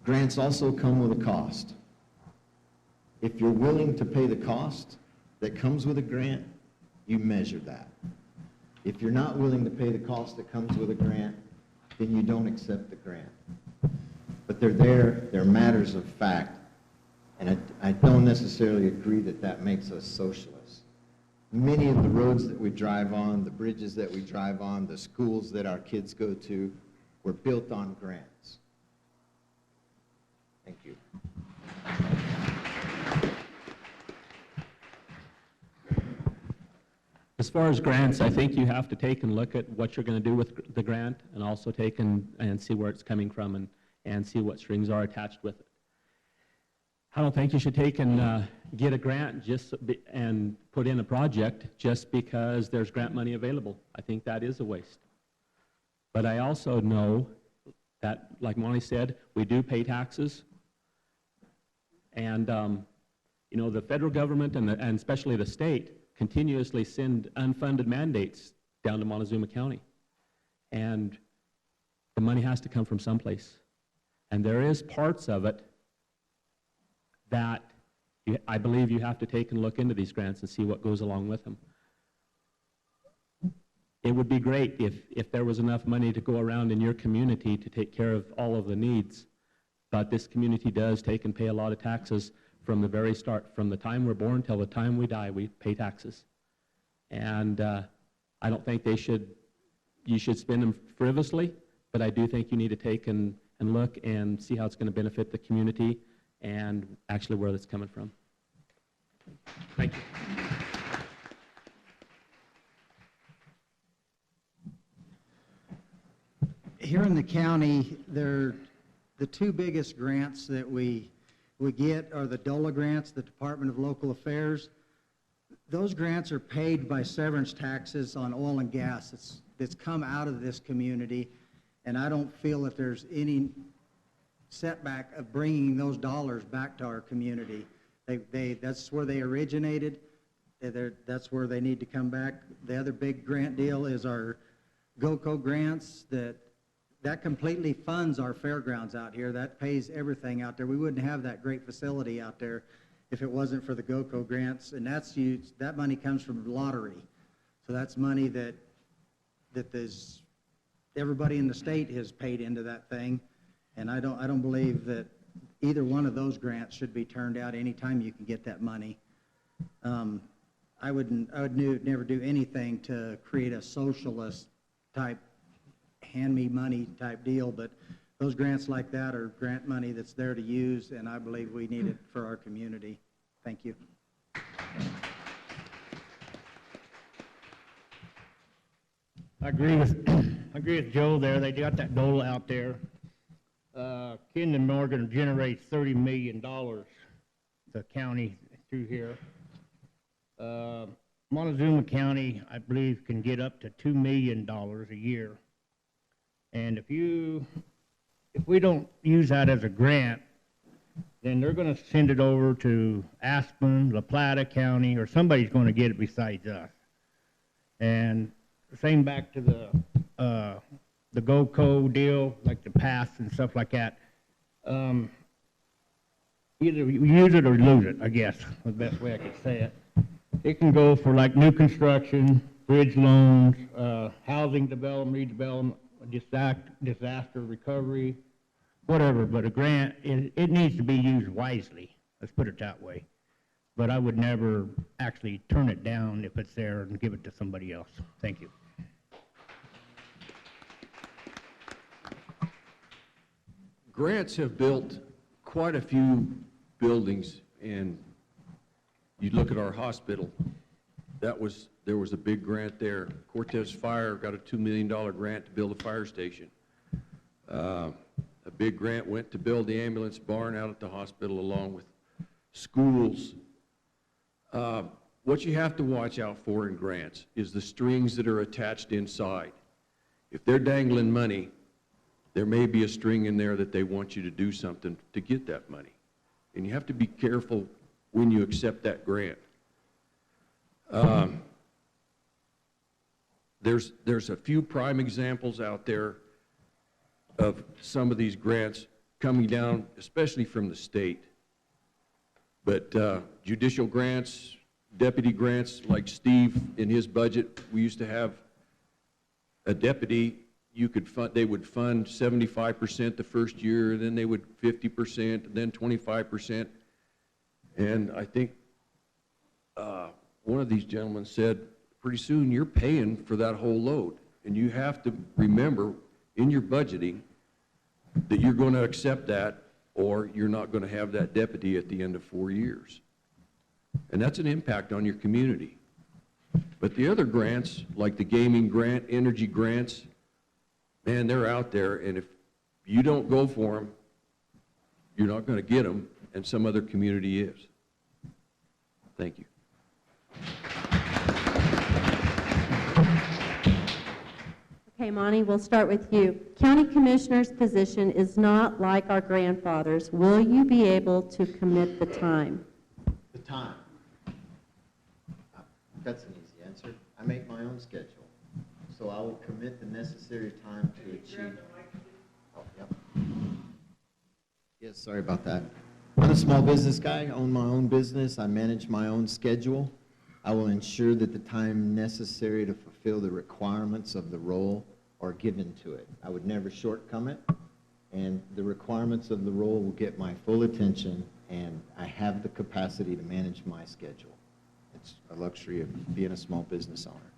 Grants also come with a cost. If you're willing to pay the cost that comes with a grant, you measure that. If you're not willing to pay the cost that comes with a grant, then you don't accept the grant. But they're matters of fact, and I don't necessarily agree that that makes us socialists. Many of the roads that we drive on, the bridges that we drive on, the schools that our kids go to, were built on grants. Thank you. As far as grants, I think you have to take and look at what you're going to do with the grant, and also take and see where it's coming from, and see what strings are attached with it. I don't think you should take and get a grant and put in a project just because there's grant money available. I think that is a waste. But I also know that, like Monty said, we do pay taxes. And, you know, the federal government and especially the state continuously send unfunded mandates down to Montezuma County. And the money has to come from someplace. And there is parts of it that I believe you have to take and look into these grants and see what goes along with them. It would be great if there was enough money to go around in your community to take care of all of the needs. But this community does take and pay a lot of taxes from the very start. From the time we're born till the time we die, we pay taxes. And I don't think you should spend them frivolously, but I do think you need to take and look and see how it's going to benefit the community and actually where that's coming from. Thank you. Here in the county, the two biggest grants that we get are the DOLA grants, the Department of Local Affairs. Those grants are paid by severance taxes on oil and gas that's come out of this community, and I don't feel that there's any setback of bringing those dollars back to our community. That's where they originated. That's where they need to come back. The other big grant deal is our GOCO grants that completely funds our fairgrounds out here. That pays everything out there. We wouldn't have that great facility out there if it wasn't for the GOCO grants, and that money comes from the lottery. So that's money that everybody in the state has paid into that thing, and I don't believe that either one of those grants should be turned out anytime you can get that money. I would never do anything to create a socialist type hand me money type deal, but those grants like that are grant money that's there to use, and I believe we need it for our community. Thank you. I agree with Joe there. They got that dole out there. Kinder Morgan generates $30 million, the county through here. Montezuma County, I believe, can get up to $2 million a year. And if we don't use that as a grant, then they're going to send it over to Aspen, La Plata County, or somebody's going to get it besides us. And same back to the GOCO deal, like the pass and stuff like that. Either you use it or lose it, I guess, the best way I could say it. It can go for like new construction, bridge loans, housing development, redevelopment, disaster recovery, whatever, but a grant, it needs to be used wisely, let's put it that way. But I would never actually turn it down if it's there and give it to somebody else. Thank you. Grants have built quite a few buildings, and you look at our hospital, there was a big grant there. Cortez Fire got a $2 million grant to build a fire station. A big grant went to build the ambulance barn out at the hospital along with schools. What you have to watch out for in grants is the strings that are attached inside. If they're dangling money, there may be a string in there that they want you to do something to get that money. And you have to be careful when you accept that grant. There's a few prime examples out there of some of these grants coming down, especially from the state. But judicial grants, deputy grants, like Steve in his budget, we used to have a deputy, they would fund 75% the first year, then they would 50%, then 25%. And I think one of these gentlemen said, pretty soon you're paying for that whole load. And you have to remember in your budgeting that you're going to accept that, or you're not going to have that deputy at the end of 4 years. And that's an impact on your community. But But the other grants, like the gaming grant, energy grants, man, they're out there, and if you don't go for them, you're not going to get them, and some other community is. Thank you. Okay, Monty, we'll start with you. County Commissioner's position is not like our grandfathers. Will you be able to commit the time? The time. That's an easy answer. I make my own schedule. So I will commit the necessary time to achieve. Oh, yep. Yes, sorry about that. I'm a small business guy. I own my own business. I manage my own schedule. I will ensure that the time necessary to fulfill the requirements of the role are given to it. I would never shortcome it, and the requirements of the role will get my full attention, and I have the capacity to manage my schedule. It's a luxury of being a small business owner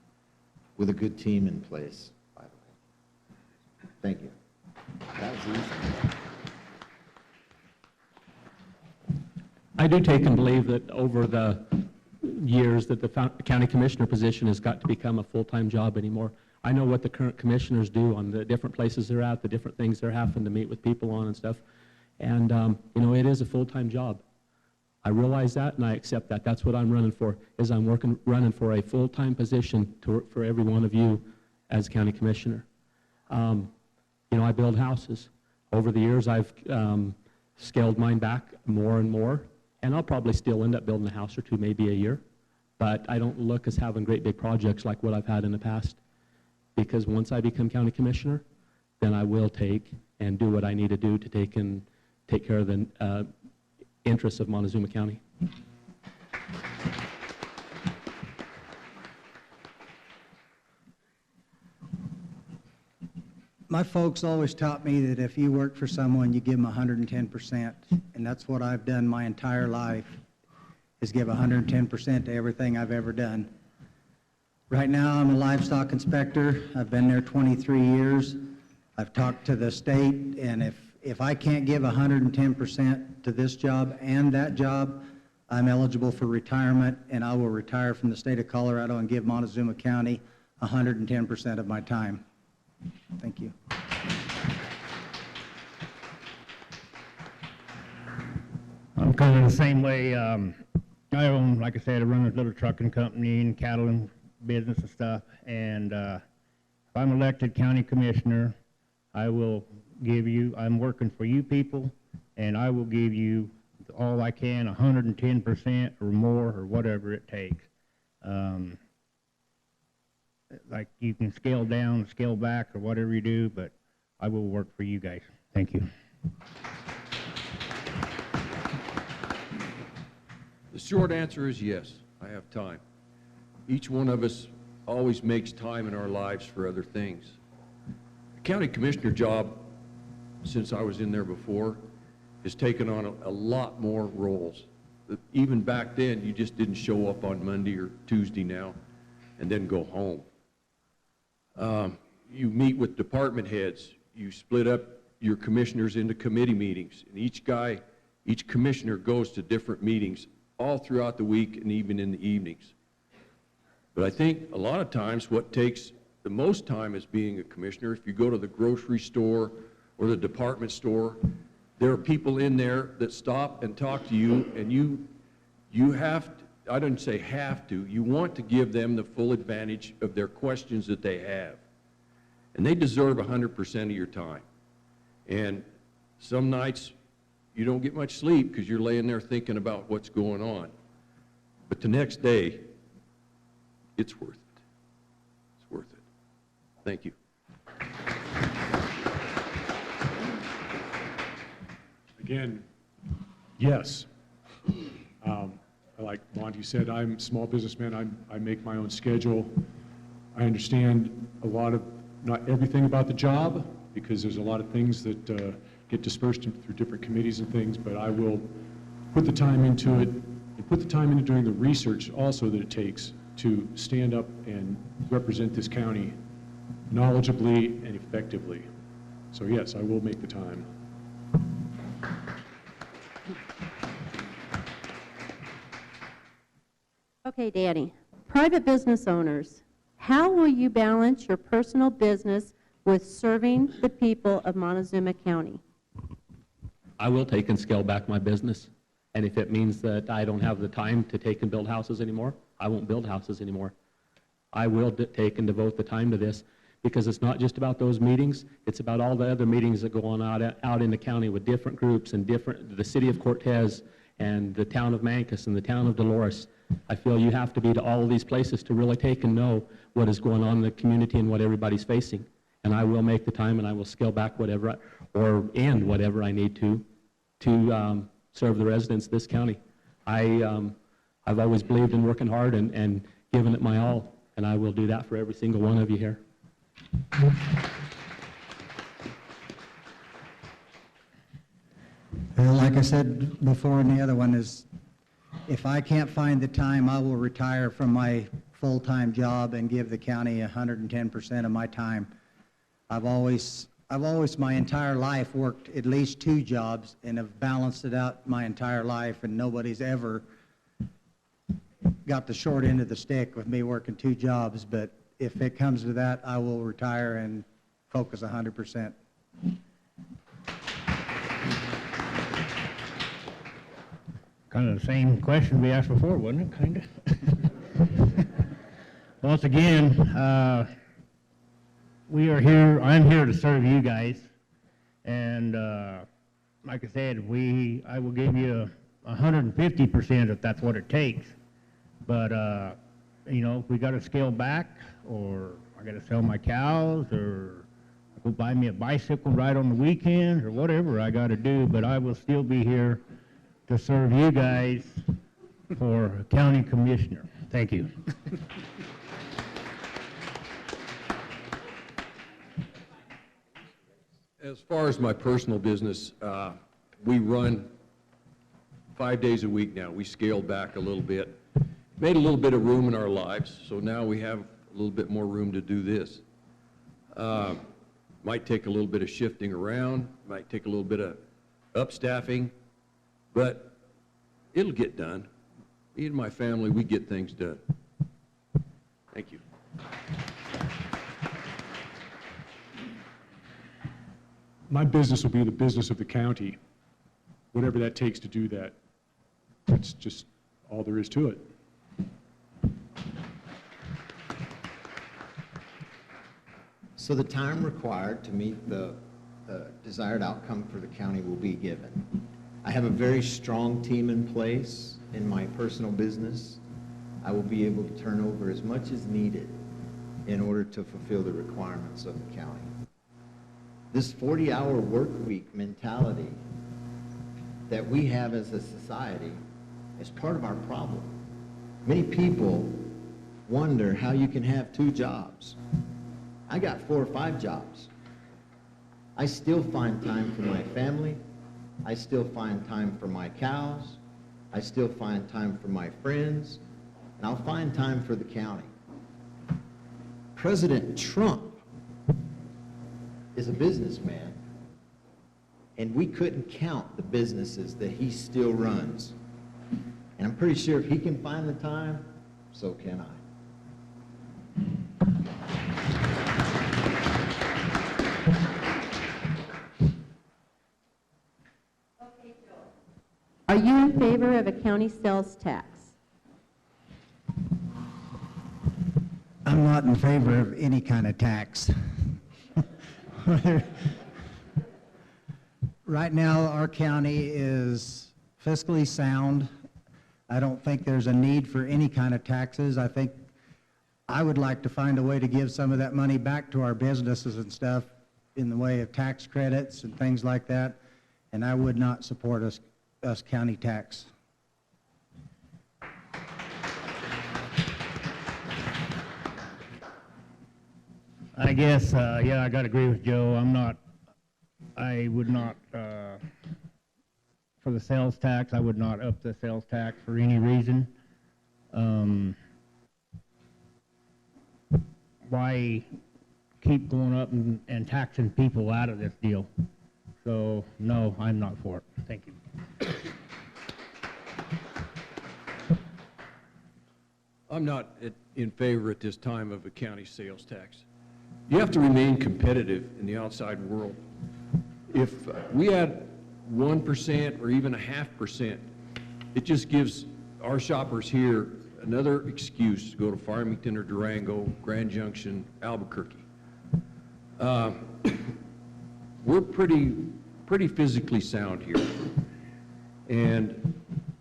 with a good team in place, by the way. Thank you. That was easy. I do take and believe that over the years that the county commissioner position has got to become a full-time job anymore. I know what the current commissioners do on the different places they're at, the different things they're having to meet with people on and stuff. And, you know, it is a full-time job. I realize that and I accept that. That's what I'm running for, is I'm running for a full-time position to work for every one of you as county commissioner. You know, I build houses. Over the years, I've scaled mine back more and more, and I'll probably still end up building a house or two, maybe a year. But I don't look as having great big projects like what I've had in the past. Because once I become county commissioner, then I will take and do what I need to do to take care of the interests of Montezuma County. My folks always taught me that if you work for someone, you give them 110%, and that's what I've done my entire life, is give 110% to everything I've ever done. Right now, I'm a livestock inspector. I've been there 23 years. I've talked to the state, and if I can't give 110% to this job and that job, I'm eligible for retirement, and I will retire from the state of Colorado and give Montezuma County 110% of my time. Thank you. I'm kind of the same way. I own, like I said, I run a little trucking company and cattle and business and stuff. And if I'm elected county commissioner, I will give you, I'm working for you people, and I will give you all I can, 110% or more or whatever it takes. Like you can scale down, scale back, or whatever you do, but I will work for you guys. Thank you. The short answer is yes, I have time. Each one of us always makes time in our lives for other things. The county commissioner job, since I was in there before, has taken on a lot more roles. Even back then, you just didn't show up on Monday or Tuesday now and then go home. You meet with department heads. You split up your commissioners into committee meetings. And each commissioner goes to different meetings all throughout the week and even in the evenings. But I think a lot of times what takes the most time as being a commissioner, if you go to the grocery store or the department store, there are people in there that stop and talk to you, and you have to, I don't say have to, you want to give them the full advantage of their questions that they have. And they deserve 100% of your time. And some nights you don't get much sleep because you're laying there thinking about what's going on. But the next day, it's worth it. It's worth it. Thank you. Again, yes. Like Monty said, I'm a small businessman. I make my own schedule. I understand a lot of, not everything about the job, because there's a lot of things that get dispersed through different committees and things, but I will put the time into it and put the time into doing the research also that it takes to stand up and represent this county knowledgeably and effectively. So yes, I will make the time. Okay, Danny. Private business owners, how will you balance your personal business with serving the people of Montezuma County? I will take and scale back my business. And if it means that I don't have the time to take and build houses anymore, I won't build houses anymore. I will take and devote the time to this, because it's not just about those meetings, it's about all the other meetings that go on out in the county with different groups and the city of Cortez and the town of Mancos and the town of Dolores. I feel you have to be to all of these places to really take and know what is going on in the community and what everybody's facing. And I will make the time, and I will scale back whatever, or end whatever I need to serve the residents of this county. I've always believed in working hard and giving it my all, and I will do that for every single one of you here. Well, like I said before, and the other one is, if I can't find the time, I will retire from my full-time job and give the county 110% of my time. I've always my entire life worked at least 2 jobs and have balanced it out my entire life, and nobody's ever got the short end of the stick with me working 2 jobs. But if it comes to that, I will retire and focus 100%. Kind of the same question we asked before, wasn't it, kind of? Once again, I'm here to serve you guys, and like I said, I will give you 150% if that's what it takes, but you know, if we got to scale back, or I got to sell my cows, or go buy me a bicycle ride on the weekends, or whatever I got to do, but I will still be here to serve you guys for county commissioner. Thank you. As far as my personal business, we run 5 days a week now. We scaled back a little bit, made a little bit of room in our lives, so now we have a little bit more room to do this. Might take a little bit of shifting around, might take a little bit of upstaffing, but it'll get done. Me and my family, we get things done. Thank you. My business will be the business of the county, whatever that takes to do that. That's just all there is to it. So the time required to meet the desired outcome for the county will be given. I have a very strong team in place in my personal business. I will be able to turn over as much as needed in order to fulfill the requirements of the county. This 40-hour work week mentality that we have as a society is part of our problem. Many people wonder how you can have 2 jobs. I got 4 or 5 jobs. I still find time for my family. I still find time for my cows. I still find time for my friends. And I'll find time for the county. President Trump is a businessman, and we couldn't count the businesses that he still runs. And I'm pretty sure if he can find the time, so can I. Are you in favor of a county sales tax? I'm not in favor of any kind of tax. Right now, our county is fiscally sound. I don't think there's a need for any kind of taxes. I think I would like to find a way to give some of that money back to our businesses and stuff in the way of tax credits and things like that, and I would not support us county tax. I guess, yeah, I got to agree with Joe. I would not, for the sales tax, I would not up the sales tax for any reason. Why keep going up and taxing people out of this deal? So, no, I'm not for it. Thank you. I'm not in favor at this time of a county sales tax. You have to remain competitive in the outside world. If we had 1% or even 0.5%, it just gives our shoppers here another excuse to go to Farmington or Durango, Grand Junction, Albuquerque. We're pretty physically sound here. And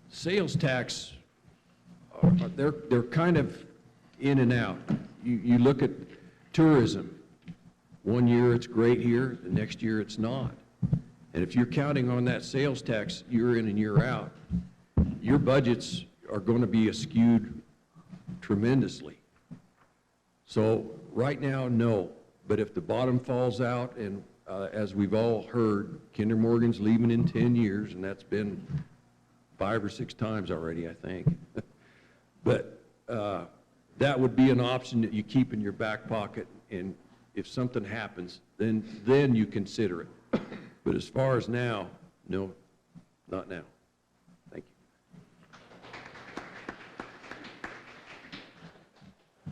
sales tax, they're kind of in and out. You look at tourism. One year it's great here, the next year it's not. And if you're counting on that sales tax year in and year out, your budgets are going to be skewed tremendously. So right now, no. But if the bottom falls out, and as we've all heard, Kinder Morgan's leaving in 10 years, and that's been 5 or 6 times already, I think. But that would be an option that you keep in your back pocket, and if something happens, then you consider it. But as far as now, no, not now. Thank you.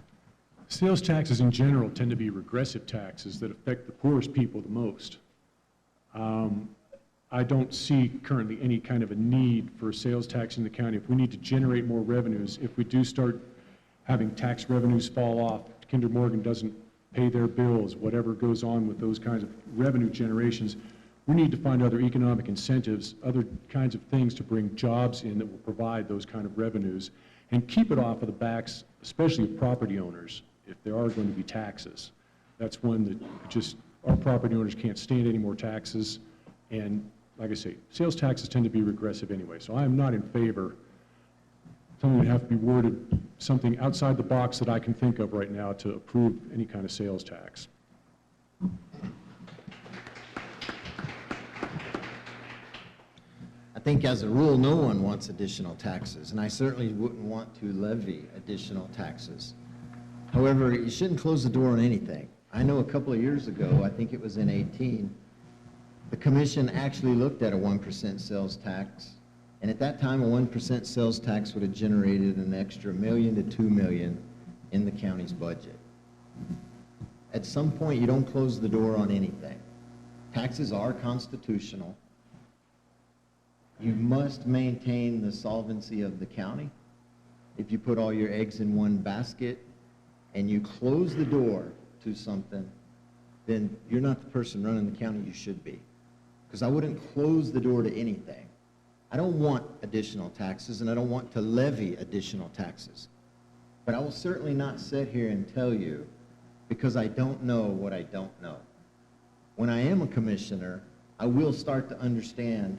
Sales taxes in general tend to be regressive taxes that affect the poorest people the most. I don't see currently any kind of a need for a sales tax in the county. If we need to generate more revenues, if we do start having tax revenues fall off, Kinder Morgan doesn't pay their bills, whatever goes on with those kinds of revenue generations, we need to find other economic incentives, other kinds of things to bring jobs in that will provide those kind of revenues and keep it off of the backs, especially of property owners, if there are going to be taxes. That's one that just, our property owners can't stand any more taxes. And like I say, sales taxes tend to be regressive anyway, so I am not in favor. Something would have to be worded something outside the box that I can think of right now to approve any kind of sales tax. I think as a rule, no one wants additional taxes, and I certainly wouldn't want to levy additional taxes. However, you shouldn't close the door on anything. I know a couple of years ago, I think it was in 18, the commission actually looked at a 1% sales tax, and at that time, a 1% sales tax would have generated an extra $1 million to $2 million in the county's budget. At some point, you don't close the door on anything. Taxes are constitutional. You must maintain the solvency of the county. If you put all your eggs in one basket and you close the door to something, then you're not the person running the county you should be. Because I wouldn't close the door to anything. I don't want additional taxes, and I don't want to levy additional taxes. But I will certainly not sit here and tell you because I don't know what I don't know. When I am a commissioner, I will start to understand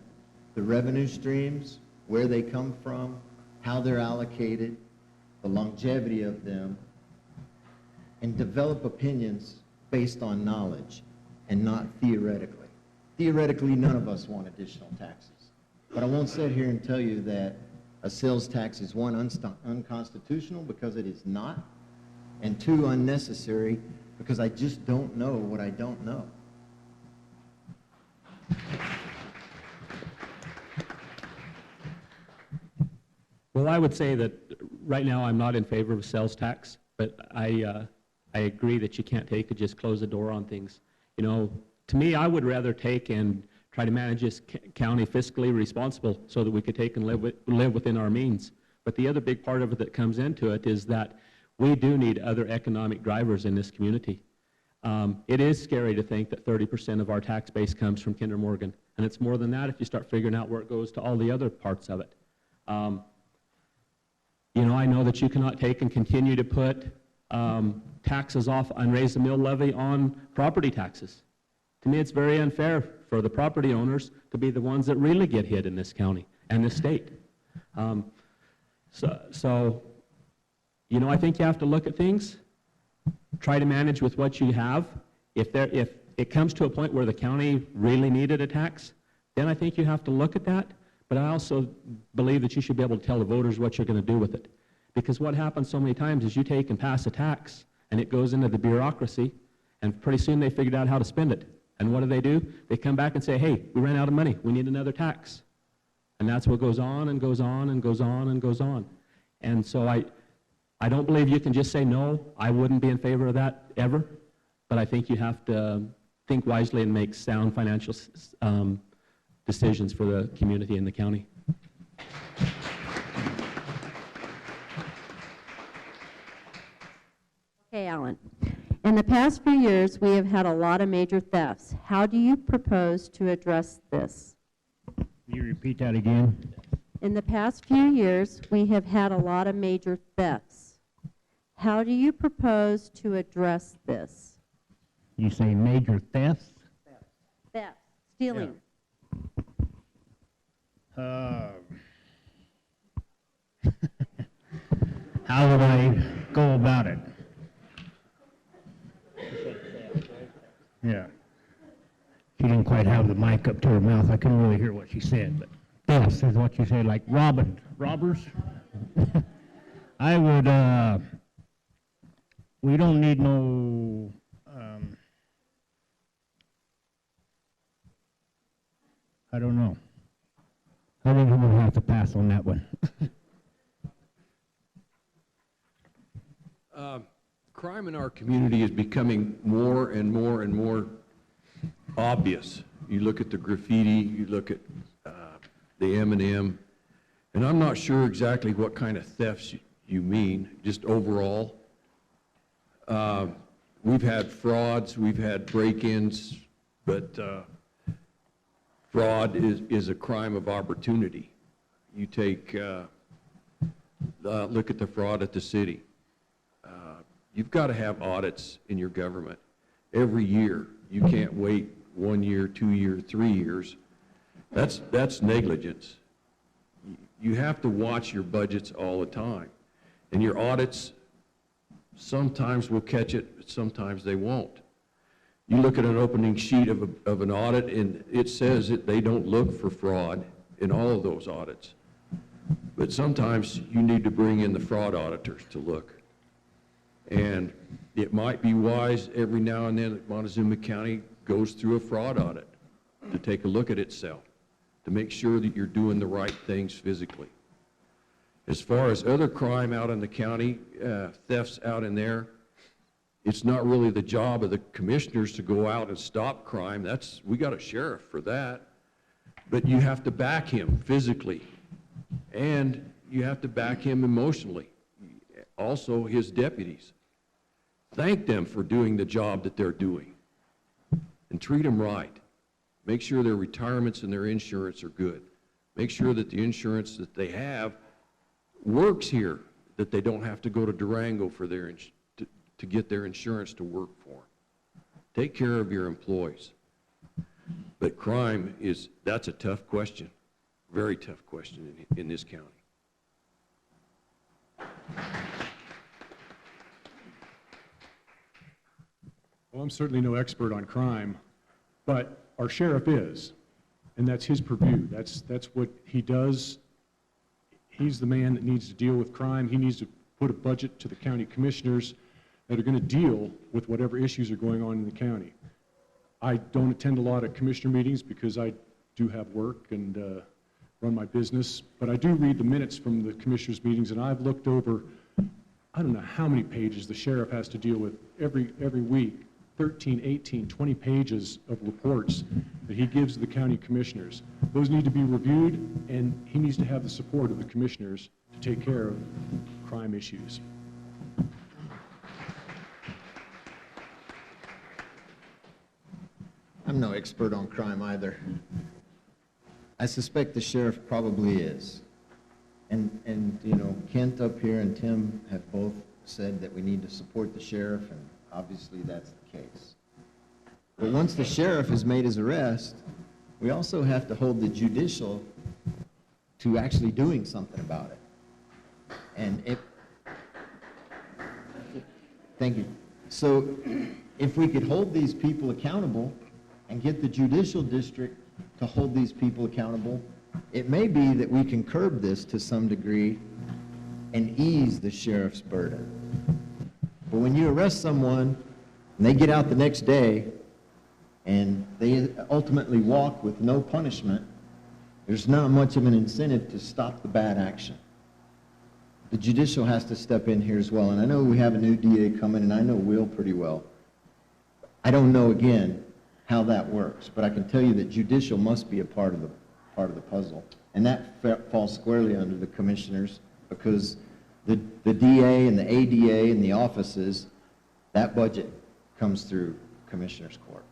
the revenue streams, where they come from, how they're allocated, the longevity of them, and develop opinions based on knowledge and not theoretically. Theoretically, none of us want additional taxes. But I won't sit here and tell you that a sales tax is, one, unconstitutional, because it is not, and two, unnecessary, because I just don't know what I don't know. Well, I would say that right now I'm not in favor of a sales tax, but I agree that you can't take and just close the door on things. You know, to me, I would rather take and try to manage this county fiscally responsible so that we could take and live within our means. But the other big part of it that comes into it is that we do need other economic drivers in this community. It is scary to think that 30% of our tax base comes from Kinder Morgan, and it's more than that if you start figuring out where it goes to all the other parts of it. You know, I know that you cannot take and continue to put taxes off and raise the mill levy on property taxes. To me, it's very unfair for the property owners to be the ones that really get hit in this county and this state. So, you know, I think you have to look at things, try to manage with what you have. If it comes to a point where the county really needed a tax, then I think you have to look at that. But I also believe that you should be able to tell the voters what you're going to do with it. Because what happens so many times is you take and pass a tax, and it goes into the bureaucracy, and pretty soon they figured out how to spend it. And what do? They come back and say, hey, we ran out of money. We need another tax. And that's what goes on and goes on and goes on and goes on. And so I don't believe you can just say no. I wouldn't be in favor of that ever, but I think you have to think wisely and make sound financial decisions for the community and the county. Okay, Alan. In the past few years, we have had a lot of major thefts. How do you propose to address this? Can you repeat that again? In the past few years, we have had a lot of major thefts. How do you propose to address this? You say major thefts? Theft, stealing. How would I go about it? Yeah. She didn't quite have the mic up to her mouth. I couldn't really hear what she said, but thefts is what you said, like robbers? I would, we don't need no, I don't know. I think I'm gonna have to pass on that one. Crime in our community is becoming more and more and more obvious. You look at the graffiti, you look at the M&M, and I'm not sure exactly what kind of thefts you mean, just overall. We've had frauds, we've had break-ins, but fraud is a crime of opportunity. You take, look at the fraud at the city. You've got to have audits in your government every year. You can't wait 1 year, 2 years, 3 years. That's negligence. You have to watch your budgets all the time. And your audits sometimes will catch it, but sometimes they won't. You look at an opening sheet of an audit and it says that they don't look for fraud in all of those audits. But sometimes you need to bring in the fraud auditors to look. And it might be wise every now and then that Montezuma County goes through a fraud audit to take a look at itself, to make sure that you're doing the right things physically. As far as other crime out in the county, thefts out in there, it's not really the job of the commissioners to go out and stop crime. We got a sheriff for that. But you have to back him physically, and you have to back him emotionally. Also, his deputies. Thank them for doing the job that they're doing, and treat them right. Make sure their retirements and their insurance are good. Make sure that the insurance that they have works here, that they don't have to go to Durango for their to get their insurance to work for them. Take care of your employees. But crime that's a tough question, very tough question in this county. Well, I'm certainly no expert on crime, but our sheriff is, and that's his purview. That's what he does. He's the man that needs to deal with crime. He needs to put a budget to the county commissioners that are going to deal with whatever issues are going on in the county. I don't attend a lot of commissioner meetings because I do have work and run my business, but I do read the minutes from the commissioners' meetings, and I've looked over, I don't know how many pages the sheriff has to deal with every week, 13, 18, 20 pages of reports that he gives to the county commissioners. Those need to be reviewed, and he needs to have the support of the commissioners to take care of crime issues. I'm no expert on crime either. I suspect the sheriff probably is. And you know, Kent up here and Tim have both said that we need to support the sheriff, and obviously that's the case. But once the sheriff has made his arrest, we also have to hold the judicial to actually doing something about it. And thank you. So if we could hold these people accountable and get the judicial district to hold these people accountable, it may be that we can curb this to some degree and ease the sheriff's burden. But when you arrest someone and they get out the next day and they ultimately walk with no punishment, there's not much of an incentive to stop the bad action. the judicial has to step in here as well. And I know we have a new DA coming, and I know Will pretty well. I don't know, again, how that works, but I can tell you that judicial must be a part of the puzzle. And that falls squarely under the commissioners, because the DA and the ADA and the offices, that budget comes through Commissioners Court.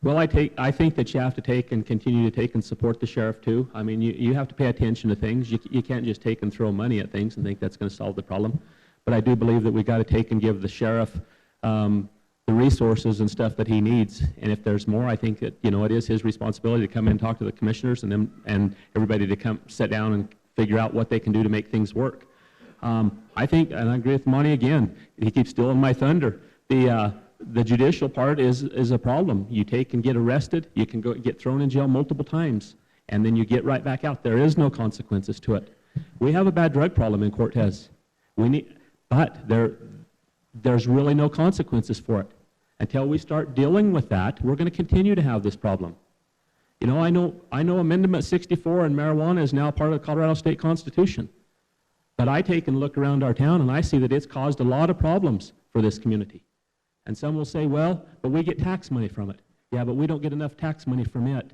Well, I think that you have to take and continue to take and support the sheriff too. I mean, you have to pay attention to things. You can't just take and throw money at things and think that's going to solve the problem. But I do believe that we got to take and give the sheriff the resources and stuff that he needs. And if there's more, I think that, it is his responsibility to come in and talk to the commissioners and everybody to come sit down and figure out what they can do to make things work. I think, and I agree with Monty again, he keeps stealing my thunder. The judicial part is a problem. You take and get arrested, you can go get thrown in jail multiple times, and then you get right back out. There is no consequences to it. We have a bad drug problem in Cortez. But there's really no consequences for it. Until we start dealing with that, we're going to continue to have this problem. I know Amendment 64 and marijuana is now part of the Colorado State Constitution. But I take and look around our town and I see that it's caused a lot of problems for this community. And some will say, well, but we get tax money from it. Yeah, but we don't get enough tax money from it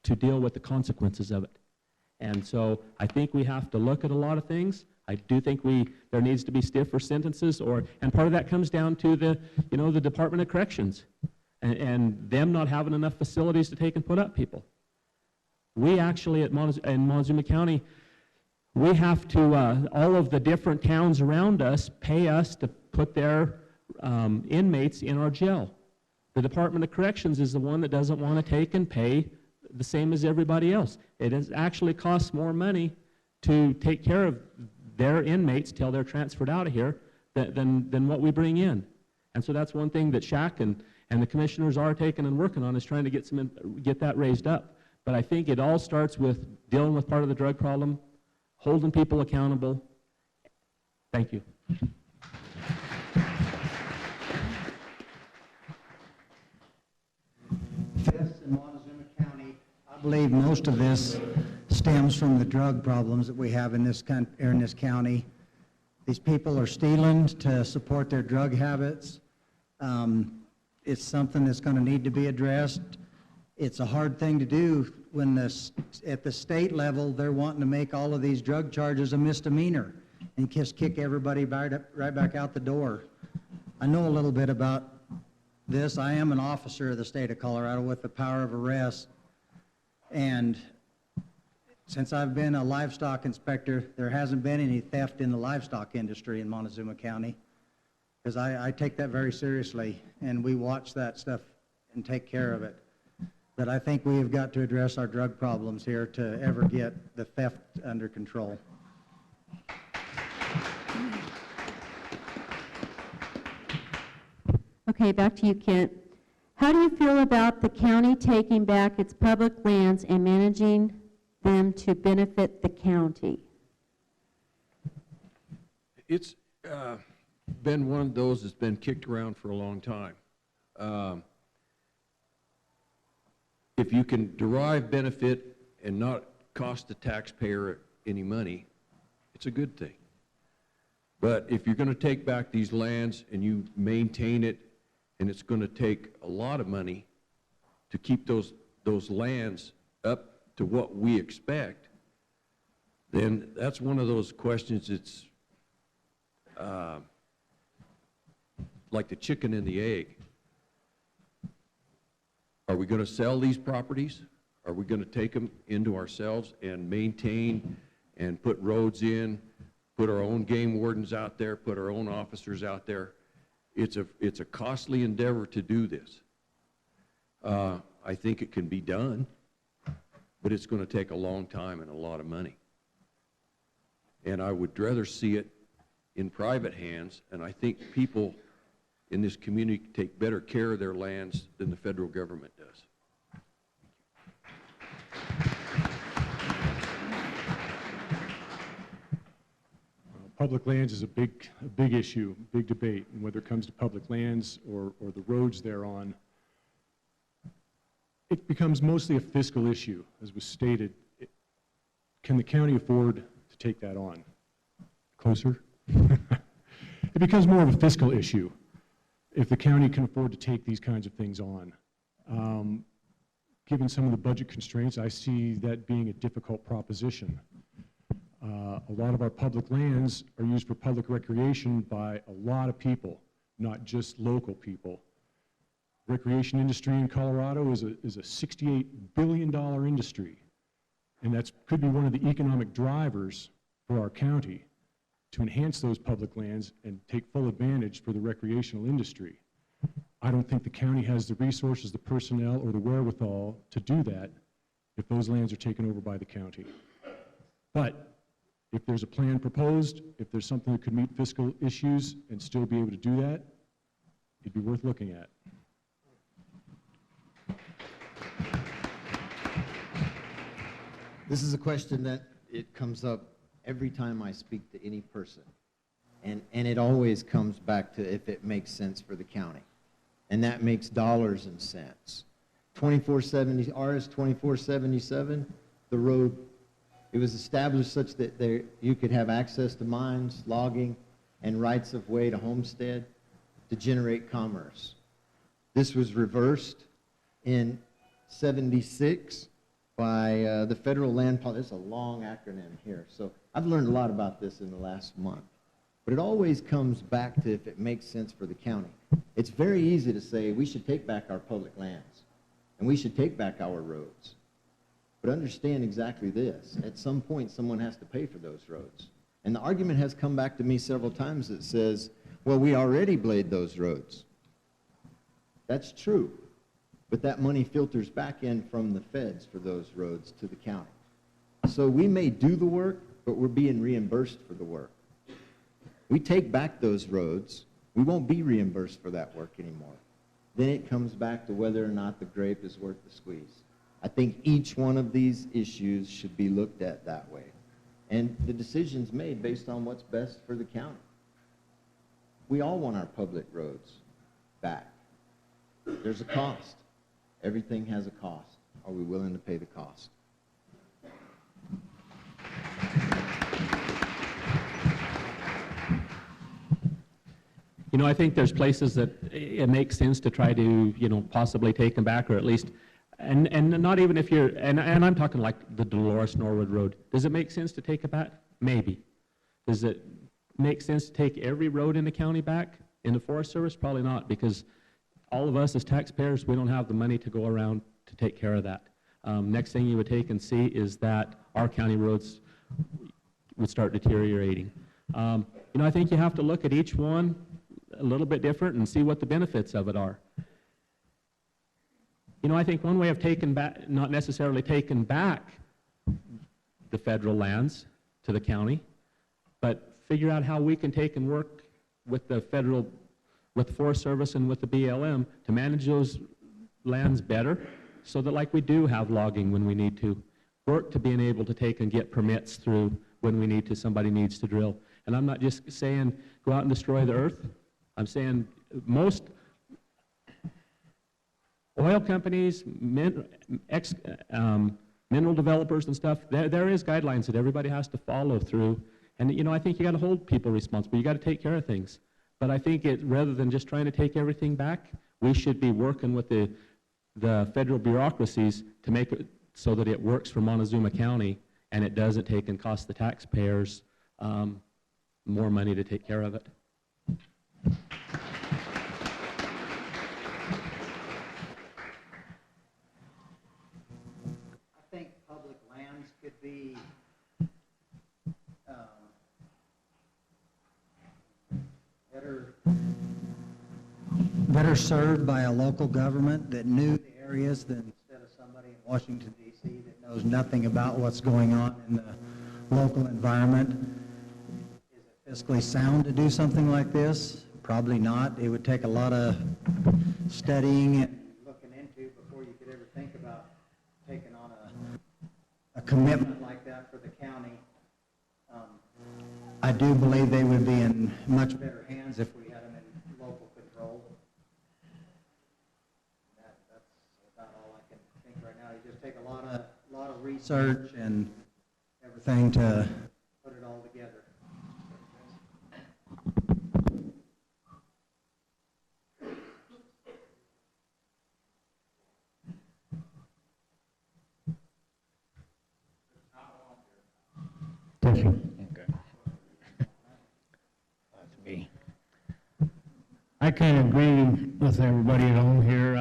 to deal with the consequences of it. And so I think we have to look at a lot of things. I do think there needs to be stiffer sentences, and part of that comes down to the Department of Corrections and them not having enough facilities to take and put up people. We actually in Montezuma County, we have to, all of the different towns around us pay us to put their inmates in our jail. The Department of Corrections is the one that doesn't want to take and pay the same as everybody else. It actually costs more money to take care of their inmates till they're transferred out of here than what we bring in. And so that's one thing that Shaq and the commissioners are taking and working on, is trying to get that raised up. But I think it all starts with dealing with part of the drug problem, holding people accountable. Thank you. This in Montezuma County, I believe most of this stems from the drug problems that we have in this county. These people are stealing to support their drug habits. It's something that's going to need to be addressed. It's a hard thing to do when at the state level they're wanting to make all of these drug charges a misdemeanor and just kick everybody right back out the door. I know a little bit about this. I am an officer of the state of Colorado with the power of arrest, and since I've been a livestock inspector, there hasn't been any theft in the livestock industry in Montezuma County, because I take that very seriously, and we watch that stuff and take care of it. But I think we have got to address our drug problems here to ever get the theft under control. Okay, back to you, Kent. How do you feel about the county taking back its public lands and managing them to benefit the county? It's been one of those that's been kicked around for a long time. If you can derive benefit and not cost the taxpayer any money, it's a good thing. But if you're going to take back these lands and you maintain it, and it's going to take a lot of money to keep those lands up to what we expect, then that's one of those questions. It's like the chicken and the egg. Are we going to sell these properties? Are we going to take them into ourselves and maintain and put roads in, put our own game wardens out there, put our own officers out there? It's a costly endeavor to do this. I think it can be done, but it's going to take a long time and a lot of money. And I would rather see it in private hands, and I think people in this community take better care of their lands than the federal government does. Public lands is a big issue, big debate, and whether it comes to public lands or the roads thereon. it becomes mostly a fiscal issue, as was stated. Can the county afford to take that on? Closer? It becomes more of a fiscal issue if the county can afford to take these kinds of things on. Given some of the budget constraints, I see that being a difficult proposition. A lot of our public lands are used for public recreation by a lot of people, not just local people. Recreation industry in Colorado is a $68 billion industry, and that could be one of the economic drivers for our county to enhance those public lands and take full advantage for the recreational industry. I don't think the county has the resources, the personnel, or the wherewithal to do that if those lands are taken over by the county. But if there's a plan proposed, if there's something that could meet fiscal issues and still be able to do that, it'd be worth looking at. This is a question that it comes up every time I speak to any person. And it always comes back to if it makes sense for the county. And that makes dollars and cents. RS 2477, the road, it was established such that you could have access to mines, logging, and rights of way to homestead to generate commerce. This was reversed in 76 by the federal land policy. It's a long acronym here. So I've learned a lot about this in the last month. But it always comes back to if it makes sense for the county. It's very easy to say we should take back our public lands and we should take back our roads. But understand exactly this. At some point, someone has to pay for those roads. And the argument has come back to me several times that says, well, we already blade those roads. That's true. But that money filters back in from the feds for those roads to the county. So we may do the work, but we're being reimbursed for the work. We take back those roads, we won't be reimbursed for that work anymore. Then it comes back to whether or not the grape is worth the squeeze. I think each one of these issues should be looked at that way. And the decision's made based on what's best for the county. We all want our public roads back. There's a cost. Everything has a cost. Are we willing to pay the cost? You know, I think there's places that it makes sense to try to, you know, possibly take them back, or at least, and not even if you're, and I'm talking like the Dolores Norwood Road. Does it make sense to take it back? Maybe. Does it make sense to take every road in the county back in the Forest Service? Probably not, because all of us as taxpayers, we don't have the money to go around to take care of that. Next thing you would take and see is that our county roads would start deteriorating. You know, I think you have to look at each one a little bit different and see what the benefits of it are. You know, I think one way of taking back, not necessarily taking back the federal lands to the county, but figure out how we can take and work with the federal, with the Forest Service and with the BLM to manage those lands better, so that like we do have logging when we need to, work to being able to take and get permits through when we need to, somebody needs to drill. And I'm not just saying go out and destroy the earth. I'm saying most oil companies, mineral developers and stuff, there is guidelines that everybody has to follow through. And, you know, I think you got to hold people responsible. You got to take care of things. But I think rather than just trying to take everything back, we should be working with the federal bureaucracies to make it so that it works for Montezuma County and it doesn't take and cost the taxpayers more money to take care of it. I think public lands could be better served by a local government that knew the areas than instead of somebody in Washington, D.C. that knows nothing about what's going on in the local environment. Is it fiscally sound to do something like this? Probably not. It would take a lot of studying and looking into before you could ever think about taking on a commitment like that for the county. I do believe they would be in much better hands if we had them in local control. That's about all I can it just take a lot of research and everything to put it all together. Okay. That's me. I kind of agree with everybody at home here.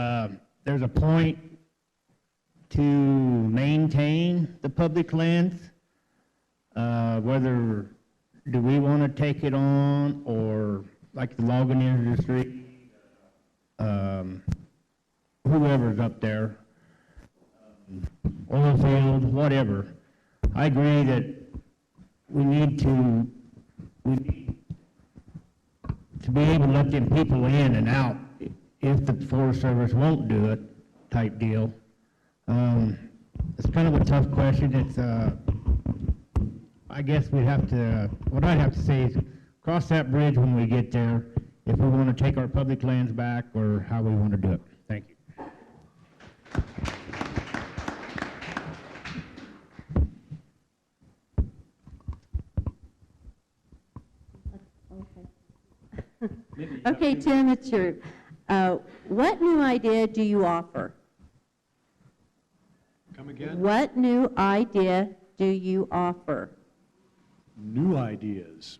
There's a point to maintain the public lands. Whether do we want to take it on, or like the logging industry, whoever's up there, oil field, whatever. I agree that we need to be able to let them people in and out if the Forest Service won't do it, type deal. It's kind of a tough question. It's, I guess we'd have to, what I'd have to say is cross that bridge when we get there, if we want to take our public lands back or how we want to do it. Thank you. Okay, Tim, it's your, what new idea do you offer? Come again? What new idea do you offer? New ideas.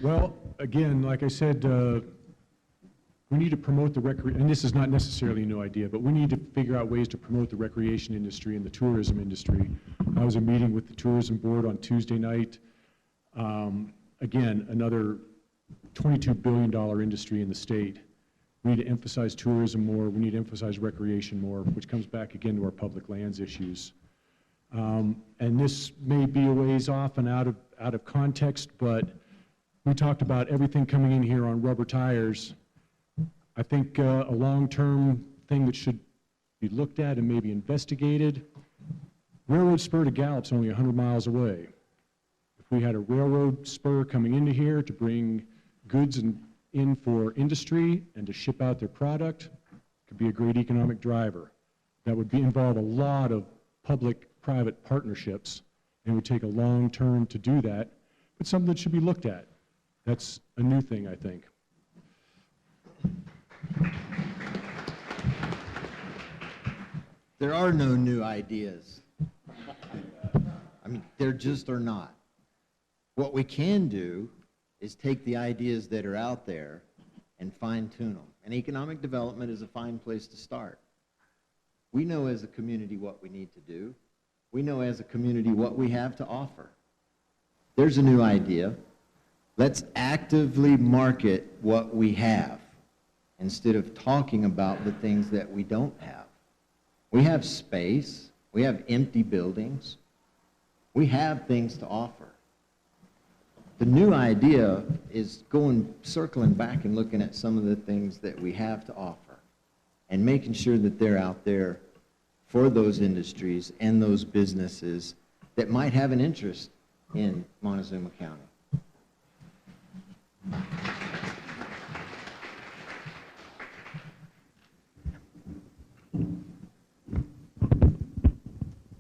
Well, again, like I said, we need to promote the and this is not necessarily a new idea, but we need to figure out ways to promote the recreation industry and the tourism industry. I was in a meeting with the tourism board on Tuesday night. Again, another $22 billion industry in the state. We need to emphasize tourism more. We need to emphasize recreation more, which comes back again to our public lands issues. And this may be a ways off and out of context, but we talked about everything coming in here on rubber tires. I think a long-term thing that should be looked at and maybe investigated, railroad spur to Gallup's only 100 miles away. If we had a railroad spur coming into here to bring goods in for industry and to ship out their product, it could be a great economic driver. That would involve a lot of public-private partnerships, and it would take a long term to do that, but something that should be looked at. That's a new thing, I think. There are no new ideas. I mean, there just are not. What we can do is take the ideas that are out there and fine-tune them. And economic development is a fine place to start. We know as a community what we need to do. We know as a community what we have to offer. There's a new idea. Let's actively market what we have instead of talking about the things that we don't have. We have space. We have empty buildings. We have things to offer. The new idea is circling back and looking at some of the things that we have to offer and making sure that they're out there for those industries and those businesses that might have an interest in Montezuma County.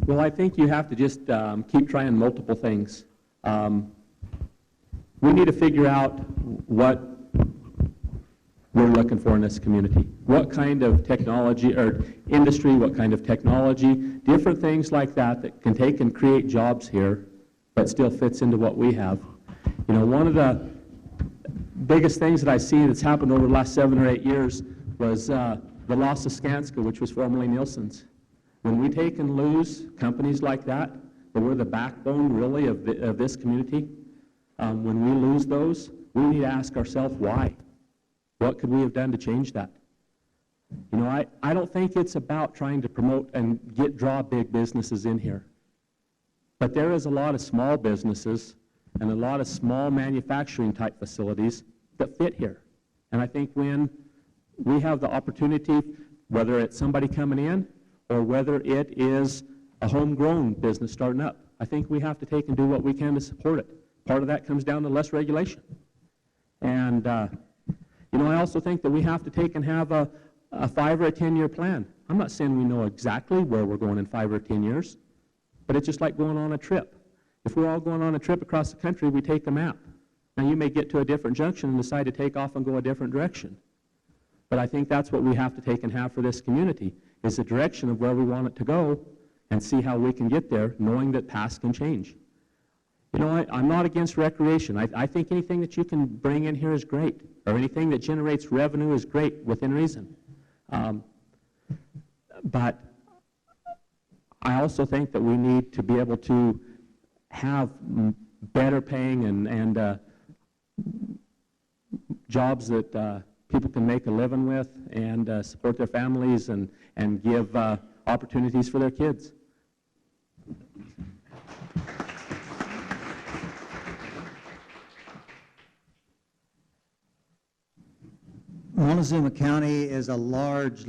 Well, I think you have to just keep trying multiple things. We need to figure out what we're looking for in this community. What kind of technology or industry, what kind of technology, different things like that that can take and create jobs here, but still fits into what we have. You know, one of the biggest things that I see that's happened over the last 7 or 8 years was the loss of Skanska, which was formerly Nielsen's. When we take and lose companies like that we're the backbone really of this community, when we lose those, we need to ask ourselves why. What could we have done to change that? You know, I don't think it's about trying to promote and draw big businesses in here. But there is a lot of small businesses and a lot of small manufacturing type facilities that fit here. And I think when we have the opportunity, whether it's somebody coming in or whether it is a homegrown business starting up, I think we have to take and do what we can to support it. Part of that comes down to less regulation. And, you know, I also think that we have to take and have a a 5 or a 10-year plan. I'm not saying we know exactly where we're going in 5 or 10 years, but it's just like going on a trip. If we're all going on a trip across the country, we take a map. Now, you may get to a different junction and decide to take off and go a different direction. But I think that's what we have to take and have for this community, is the direction of where we want it to go and see how we can get there, knowing that past can change. You know, I'm not against recreation. I think anything that you can bring in here is great, or anything that generates revenue is great within reason. But I also think that we need to be able to have better paying and jobs that people can make a living with and support their families and give opportunities for their kids. Montezuma County is a large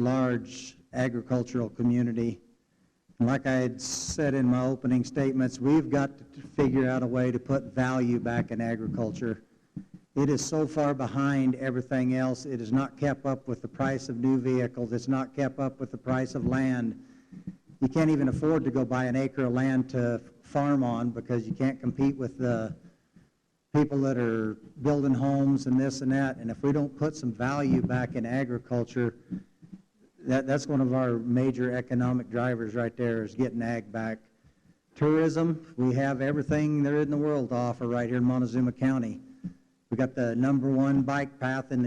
agricultural community. And like I had said in my opening statements, we've got to figure out a way to put value back in agriculture. It is so far behind everything else. It has not kept up with the price of new vehicles. It's not kept up with the price of land. You can't even afford to go buy an acre of land to farm on because you can't compete with the people that are building homes and this and that. And if we don't put some value back in agriculture, that's one of our major economic drivers right there, is getting ag back. Tourism, we have everything there in the world to offer right here in Montezuma County. We got the #1 bike path in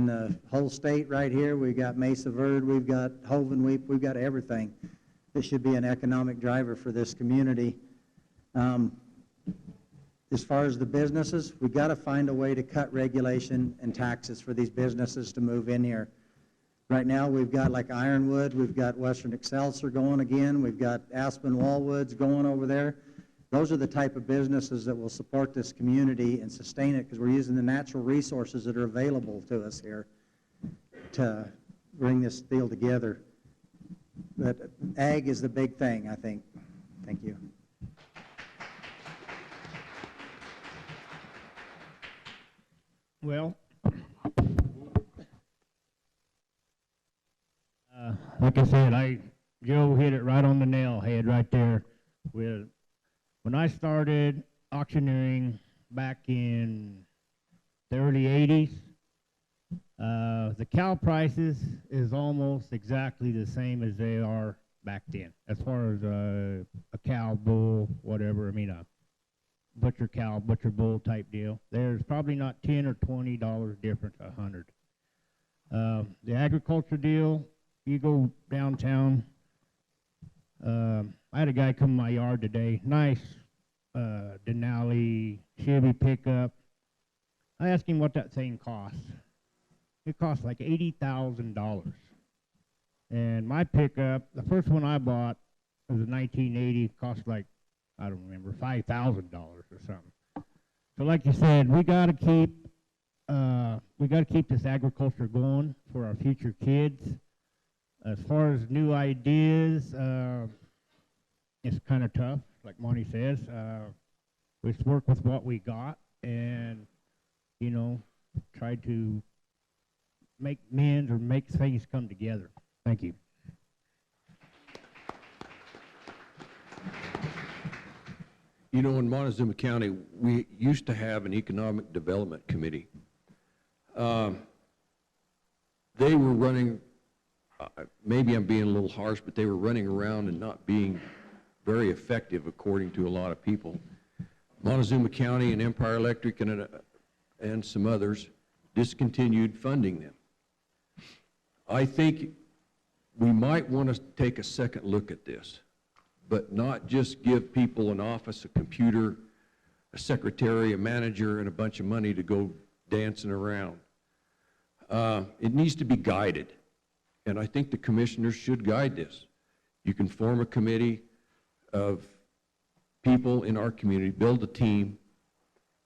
the whole state right here. We got Mesa Verde, we've got Hovenweep, we've got everything. This should be an economic driver for this community. As far as the businesses, we got to find a way to cut regulation and taxes for these businesses to move in here. Right now, we've got like Ironwood, we've got Western Excelsior going again, we've got Aspen Wallwoods going over there. Those are the type of businesses that will support this community and sustain it, because we're using the natural resources that are available to us here to bring this deal together. But ag is the big thing, I think. Thank you. Well, like I said, Joe hit it right on the nail head right there. When I started auctioneering back in the early 80s, the cow prices is almost exactly the same as they are back then, as far as a cow, bull, whatever. I mean, a butcher cow, butcher bull type deal. There's probably not $10 or $20 difference, 100. The agriculture deal, you go downtown. I had a guy come in my yard today, nice Denali Chevy pickup. I asked him what that thing costs. It cost like $80,000. And my pickup, the first one I bought, was a 1980, cost like, I don't remember, $5,000 or something. So like you said, we got to keep this agriculture going for our future kids. As far as new ideas, it's kind of tough, like Monty says. We just work with what we got and, you know, try to make amends or make things come together. Thank you. You know, in Montezuma County, we used to have an economic development committee. They were running, maybe I'm being a little harsh, but they were running around and not being very effective according to a lot of people. Montezuma County and Empire Electric and some others discontinued funding them. I think we might want to take a second look at this, but not just give people an office, a computer, a secretary, a manager, and a bunch of money to go dancing around. It needs to be guided, and I think the commissioners should guide this. You can form a committee of people in our community, build a team,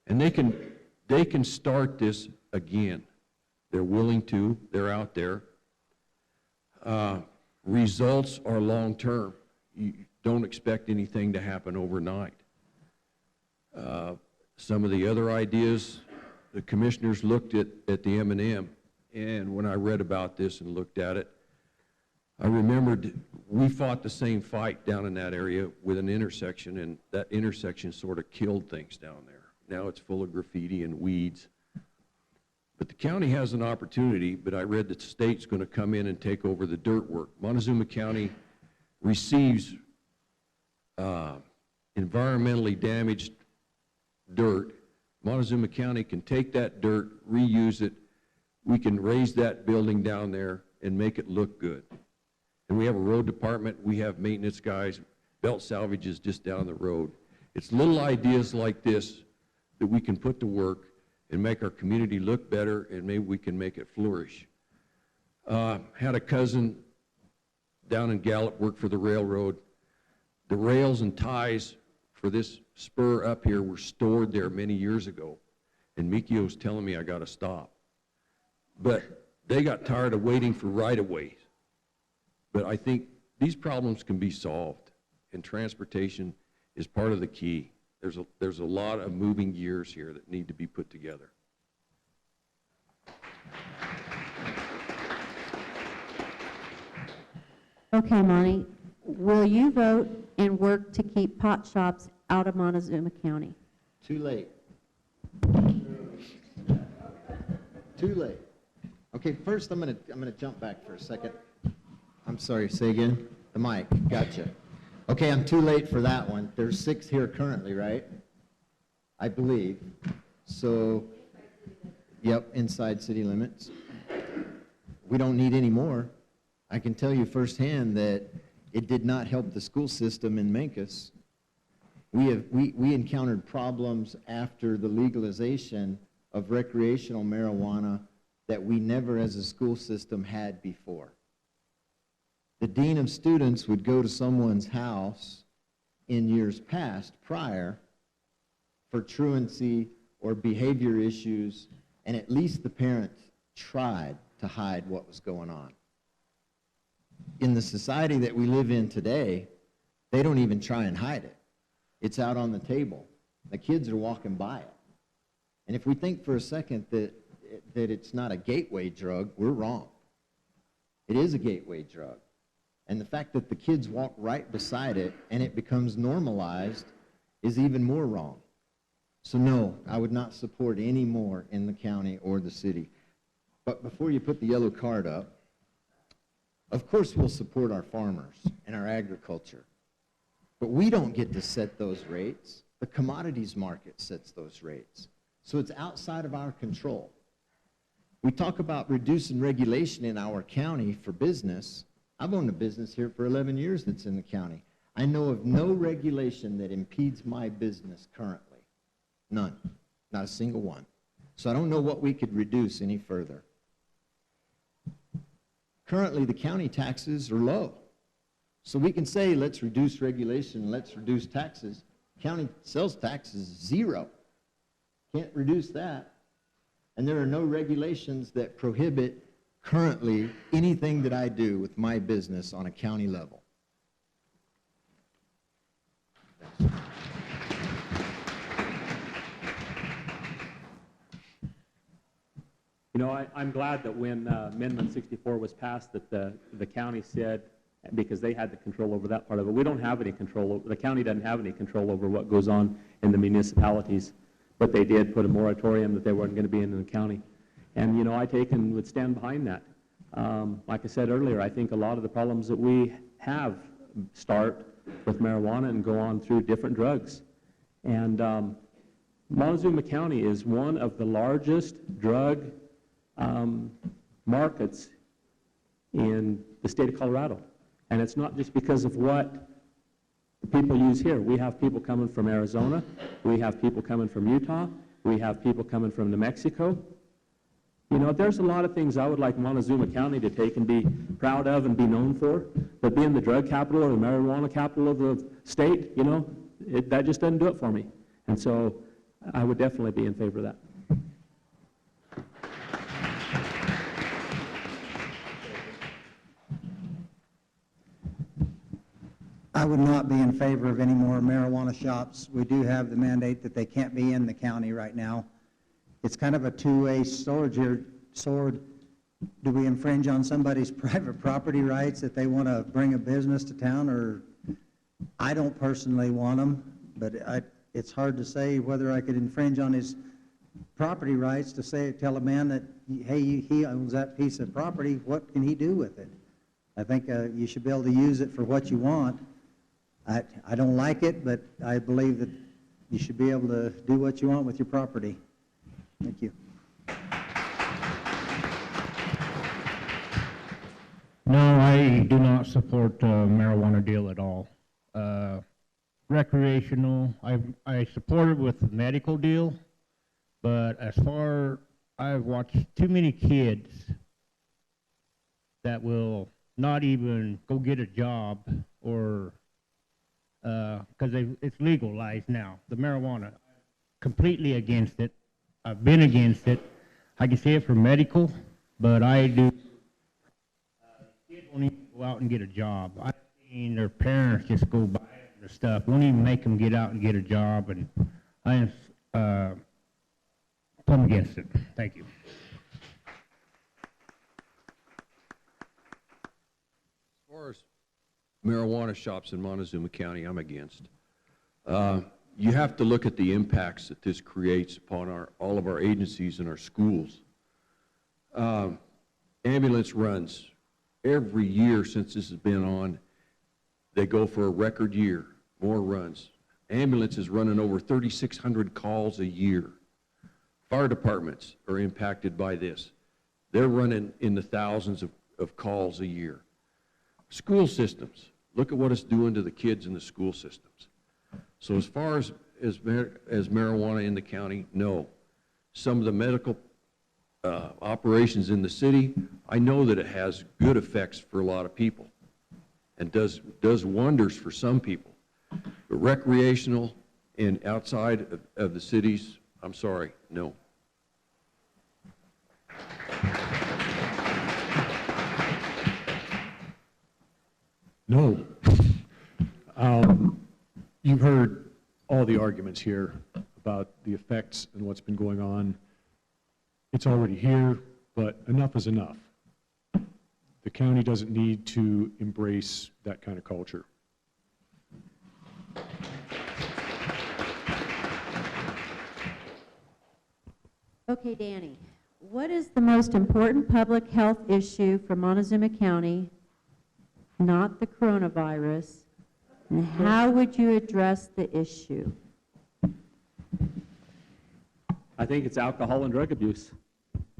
and they can start this again. They're willing to, they're out there. Results are long-term. You don't expect anything to happen overnight. Some of the other ideas, the commissioners looked at the M&M, and when I read about this and looked at it, I remembered we fought the same fight down in that area with an intersection, and that intersection sort of killed things down there. Now it's full of graffiti and weeds. But the county has an opportunity, but I read that the state's going to come in and take over the dirt work. Montezuma County receives environmentally damaged dirt. Montezuma County can take that dirt, reuse it. We can raise that building down there and make it look good. And we have a road department, we have maintenance guys, Belt Salvage is just down the road. It's little ideas like this that we can put to work and make our community look better, and maybe we can make it flourish. Had a cousin down in Gallup work for the railroad. The rails and ties for this spur up here were stored there many years ago, and Mikio's telling me I got to stop. But they got tired of waiting for right-of-ways. But I think these problems can be solved, and transportation is part of the key. There's a lot of moving gears here that need to be put together. Okay, Monty, will you vote and work to keep pot shops out of Montezuma County? Too late. Too late. Okay, first I'm gonna jump back for a second. I'm sorry, say again? The mic, gotcha. Okay, I'm too late for that one. There's 6 here currently, right? I believe. So, yep, inside city limits. We don't need any more. I can tell you firsthand that it did not help the school system in Mancos. We encountered problems after the legalization of recreational marijuana that we never as a school system had before. The dean of students would go to someone's house in years past, prior, for truancy or behavior issues, and at least the parents tried to hide what was going on. In the society that we live in today, they don't even try and hide it. It's out on the table. The kids are walking by it. And if we think for a second that it's not a gateway drug, we're wrong. It is a gateway drug. And the fact that the kids walk right beside it and it becomes normalized is even more wrong. So no, I would not support any more in the county or the city. But before you put the yellow card up, of course we'll support our farmers and our agriculture. But we don't get to set those rates. The commodities market sets those rates. So it's outside of our control. We talk about reducing regulation in our county for business. I've owned a business here for 11 years that's in the county. I know of no regulation that impedes my business currently. None. Not a single one. So I don't know what we could reduce any further. Currently, the county taxes are low. So we can say, let's reduce regulation, let's reduce taxes. County sales tax is 0. Can't reduce that. And there are no regulations that prohibit currently anything that I do with my business on a county level. You know, I'm glad that when Amendment 64 was passed that the county said, because they had the control over that part of it, we don't have any control over, the county doesn't have any control over what goes on in the municipalities, but they did put a moratorium that they weren't going to be in the county. And, you know, I take and would stand behind that. Like I said earlier, I think a lot of the problems that we have start with marijuana and go on through different drugs. And Montezuma County is one of the largest drug markets in the state of Colorado. And it's not just because of what the people use here. We have people coming from Arizona. We have people coming from Utah. We have people coming from New Mexico. You know, there's a lot of things I would like Montezuma County to take and be proud of and be known for. But being the drug capital or the marijuana capital of the state, you know, that just doesn't do it for me. And so I would definitely be in favor of that. I would not be in favor of any more marijuana shops. We do have the mandate that they can't be in the county right now. It's kind of a two-way sword here. do we infringe on somebody's private property rights if they want to bring a business to town? Or I don't personally want them, but it's hard to say whether I could infringe on his property rights to tell a man that, hey, he owns that piece of property, what can he do with it? I think you should be able to use it for what you want. I don't like it, but I believe that you should be able to do what you want with your property. Thank you. No, I do not support marijuana deal at all. Recreational, I support it with the medical deal, but as far, I've watched too many kids that will not even go get a job or, because it's legalized now, the marijuana. Completely against it. I've been against it. I can say it for medical, but I do. Kids won't even go out and get a job. I've seen their parents just go buy the stuff. Won't even make them get out and get a job, and I am I'm against it. Thank you. As far as marijuana shops in Montezuma County, I'm against. You have to look at the impacts that this creates upon all of our agencies and our schools. Ambulance runs. Every year since this has been on, they go for a record year, more runs. Ambulance is running over 3,600 calls a year. Fire departments are impacted by this. They're running in the thousands of calls a year. School systems, look at what it's doing to the kids in the school systems. So as far as marijuana in the county, no. Some of the medical operations in the city, I know that it has good effects for a lot of people and does wonders for some people. But recreational and outside of the cities, I'm sorry, no. No. You've heard all the arguments here about the effects and what's been going on. It's already here, but enough is enough. The county doesn't need to embrace that kind of culture. Okay, Danny, what is the most important public health issue for Montezuma County, not the coronavirus, and how would you address the issue? I think it's alcohol and drug abuse.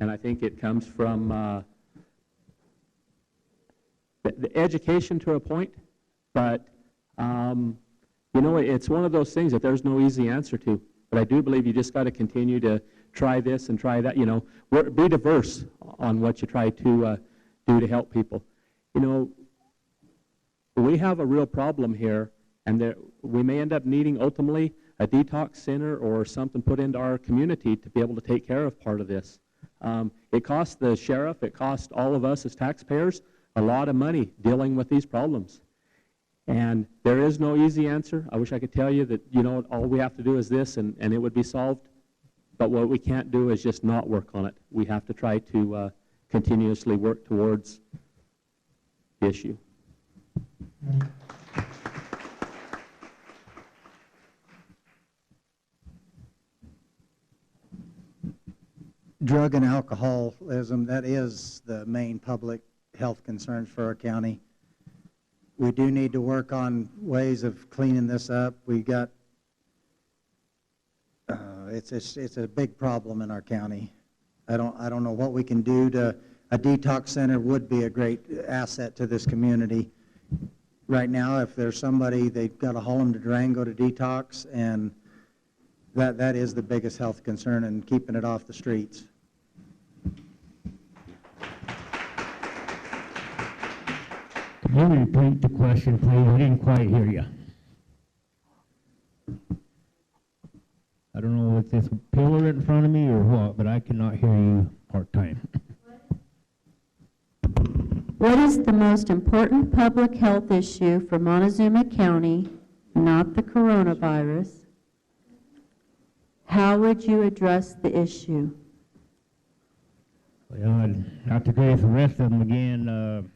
And I think it comes from the education to a point, but you know, it's one of those things that there's no easy answer to. But I do believe you just got to continue to try this and try that. You know, be diverse on what you try to do to help people. You know, we have a real problem here, and we may end up needing ultimately a detox center or something put into our community to be able to take care of part of this. It costs the sheriff, it costs all of us as taxpayers a lot of money dealing with these problems. And there is no easy answer. I wish I could tell you that, you know, all we have to do is this and it would be solved. But what we can't do is just not work on it. We have to try to continuously work towards the issue. Drug and alcoholism, that is the main public health concerns for our county. We do need to work on ways of cleaning this up. We got, it's a big problem in our county. I don't know what we can do to, a detox center would be a great asset to this community. Right now, if there's somebody, they've got to haul them to Durango to detox, and that is the biggest health concern in keeping it off the streets. Can you repeat the question, please? I didn't quite hear you. I don't know if it's a pillar in front of me or what, but I cannot hear you part-time. What is the most important public health issue for Montezuma County, not the coronavirus? How would you address the issue? Well, I'd have to agree with the rest of them again.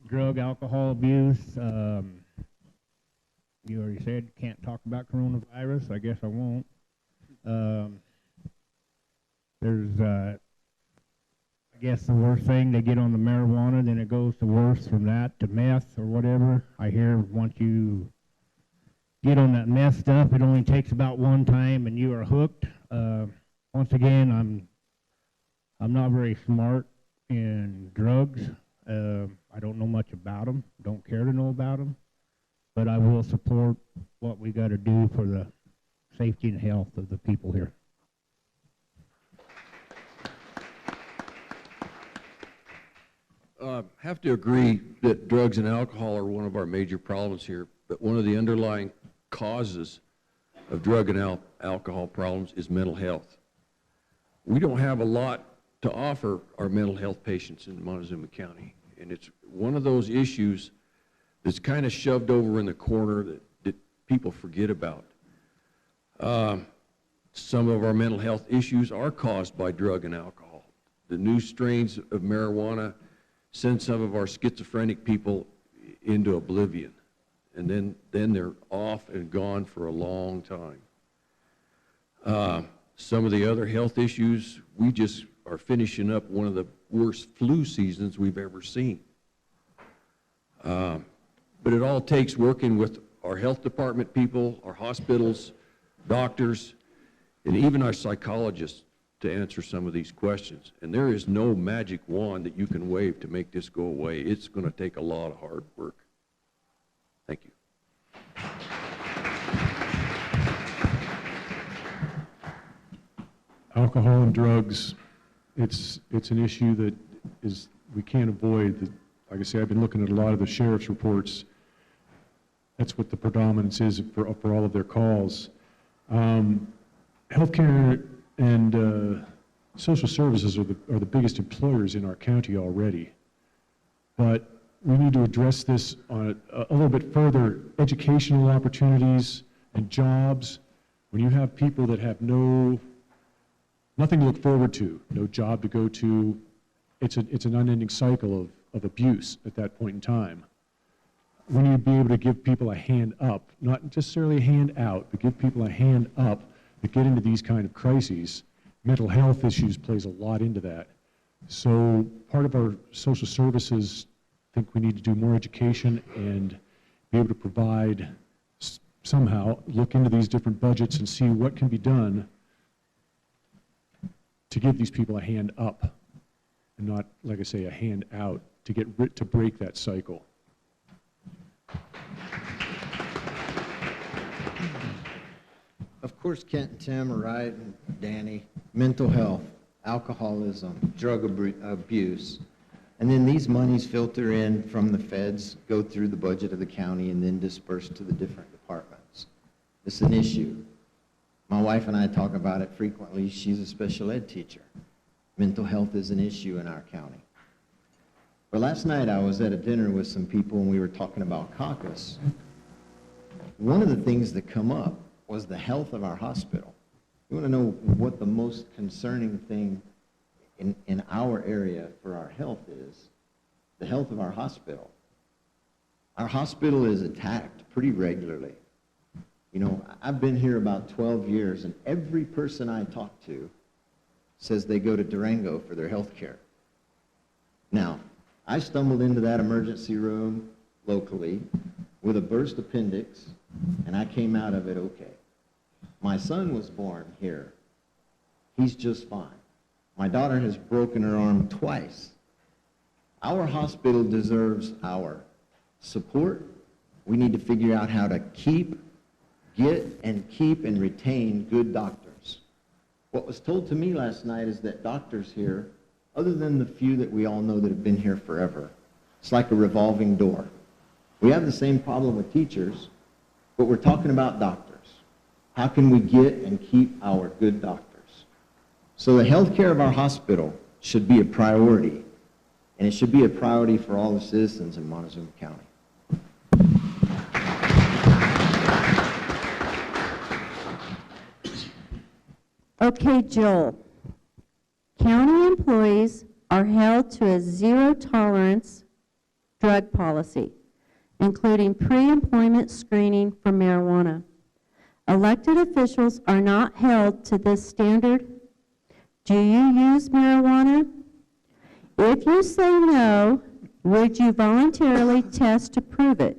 Drug, alcohol abuse. You already said can't talk about coronavirus. I guess I won't. There's, I guess the worst thing, they get on the marijuana, then it goes to worse from that to meth or whatever. I hear once you get on that meth stuff, it only takes about one time and you are hooked. Once again, I'm not very smart in drugs. I don't know much about them, don't care to know about them, but I will support what we got to do for the safety and health of the people here. Have to agree that drugs and alcohol are one of our major problems here, but one of the underlying causes of drug and alcohol problems is mental health. We don't have a lot to offer our mental health patients in Montezuma County, and it's one of those issues that's kind of shoved over in the corner that people forget about. Some of our mental health issues are caused by drug and alcohol. The new strains of marijuana send some of our schizophrenic people into oblivion, and then they're off and gone for a long time. Some of the other health issues, we just are finishing up one of the worst flu seasons we've ever seen. But it all takes working with our health department people, our hospitals, doctors, and even our psychologists to answer some of these questions. And there is no magic wand that you can wave to make this go away. It's going to take a lot of hard work. Thank you. Alcohol and drugs, it's an issue that we can't avoid. Like I say, I've been looking at a lot of the sheriff's reports. That's what the predominance is for all of their calls. Healthcare and social services are the biggest employers in our county already. But we need to address this on a little bit further. Educational opportunities and jobs. When you have people that have nothing to look forward to, no job to go to, it's an unending cycle of abuse at that point in time. We need to be able to give people a hand up, not necessarily a hand out, but give people a hand up that get into these kind of crises. Mental health issues plays a lot into that. So part of our social services, I think we need to do more education and be able to provide, somehow, look into these different budgets and see what can be done to give these people a hand up and not, like I say, a hand out to break that cycle. Of course, Kent and Tim are right, and Danny. Mental health, alcoholism, drug abuse. And then these monies filter in from the feds, go through the budget of the county, and then disperse to the different departments. It's an issue. My wife and I talk about it frequently. She's a special ed teacher. Mental health is an issue in our county. But last night I was at a dinner with some people and we were talking about caucus. One of the things that come up was the health of our hospital. You want to know what the most concerning thing in our area for our health is? The health of our hospital. Our hospital is attacked pretty regularly. You know, I've been here about 12 years, and every person I talk to says they go to Durango for their health care. Now, I stumbled into that emergency room locally with a burst appendix, and I came out of it okay. My son was born here. He's just fine. My daughter has broken her arm twice. Our hospital deserves our support. We need to figure out how to get and keep and retain good doctors. What was told to me last night is that doctors here, other than the few that we all know that have been here forever, it's like a revolving door. We have the same problem with teachers, but we're talking about doctors. How can we get and keep our good doctors? So the health care of our hospital should be a priority, and it should be a priority for all the citizens in Montezuma County. Okay, Joel. County employees are held to a zero-tolerance drug policy, including pre-employment screening for marijuana. Elected officials are not held to this standard. Do you use marijuana? If you say no, would you voluntarily test to prove it?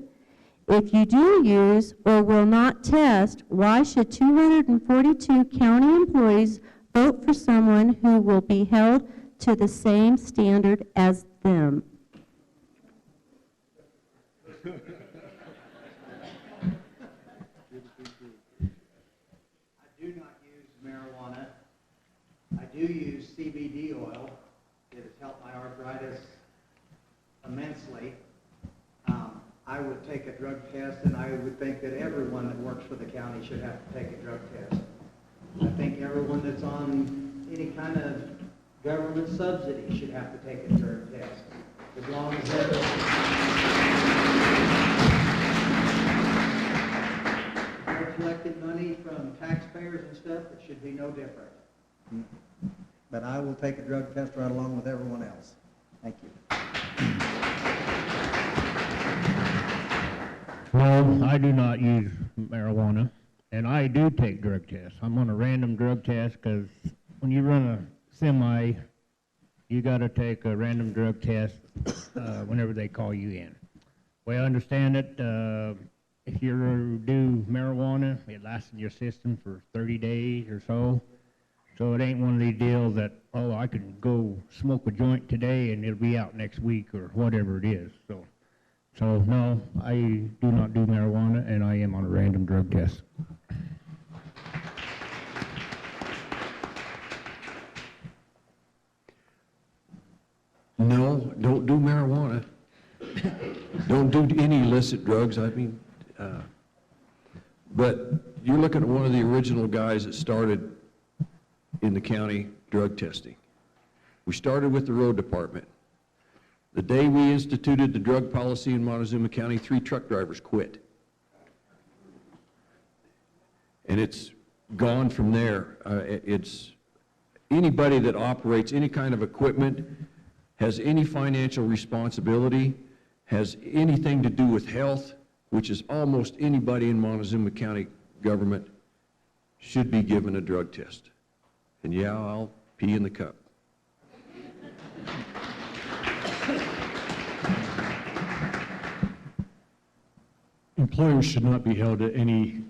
If you do use or will not test, why should 242 county employees vote for someone who will be held to the same standard as them? I do not use marijuana. I do use CBD oil. It has helped my arthritis immensely. I would take a drug test, and I would think that everyone that works for the county should have to take a drug test. I think everyone that's on any kind of government subsidy should have to take a drug test. As long as they're collecting money from taxpayers and stuff, it should be no different. But I will take a drug test right along with everyone else. Thank you. No, I do not use marijuana, and I do take drug tests. I'm on a random drug test because when you run a semi, you got to take a random drug test whenever they call you in. Well, I understand it. If you do marijuana, it lasts in your system for 30 days or so. So it ain't one of these deals that, oh, I can go smoke a joint today and it'll be out next week or whatever it is. So no, I do not do marijuana, and I am on a random drug test. No, don't do marijuana. Don't do any illicit drugs. I mean, but you're looking at one of the original guys that started in the county drug testing. We started with the road department. The day we instituted the drug policy in Montezuma County, 3 truck drivers quit. And it's gone from there. It's anybody that operates any kind of equipment, has any financial responsibility, has anything to do with health, which is almost anybody in Montezuma County government, should be given a drug test. And yeah, I'll pee in the cup. Employers should not be held to any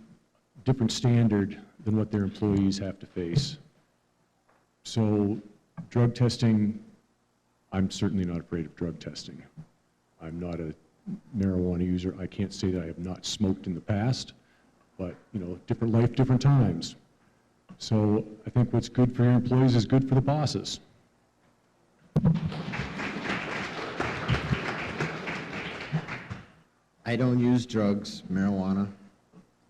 different standard than what their employees have to face. So drug testing, I'm certainly not afraid of drug testing. I'm not a marijuana user. I can't say that I have not smoked in the past, but, you know, different life, different times. So I think what's good for your employees is good for the bosses. I don't use drugs, marijuana.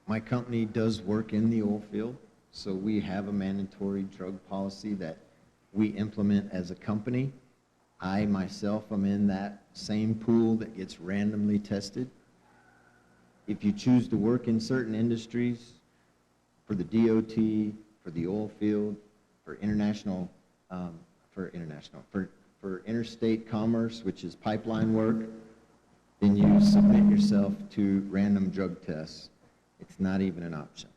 My company does work in the oil field, so we have a mandatory drug policy that we implement as a company. I myself am in that same pool that gets randomly tested. If you choose to work in certain industries, for the DOT, for the oil field, for interstate commerce, which is pipeline work, then you submit yourself to random drug tests. It's not even an option.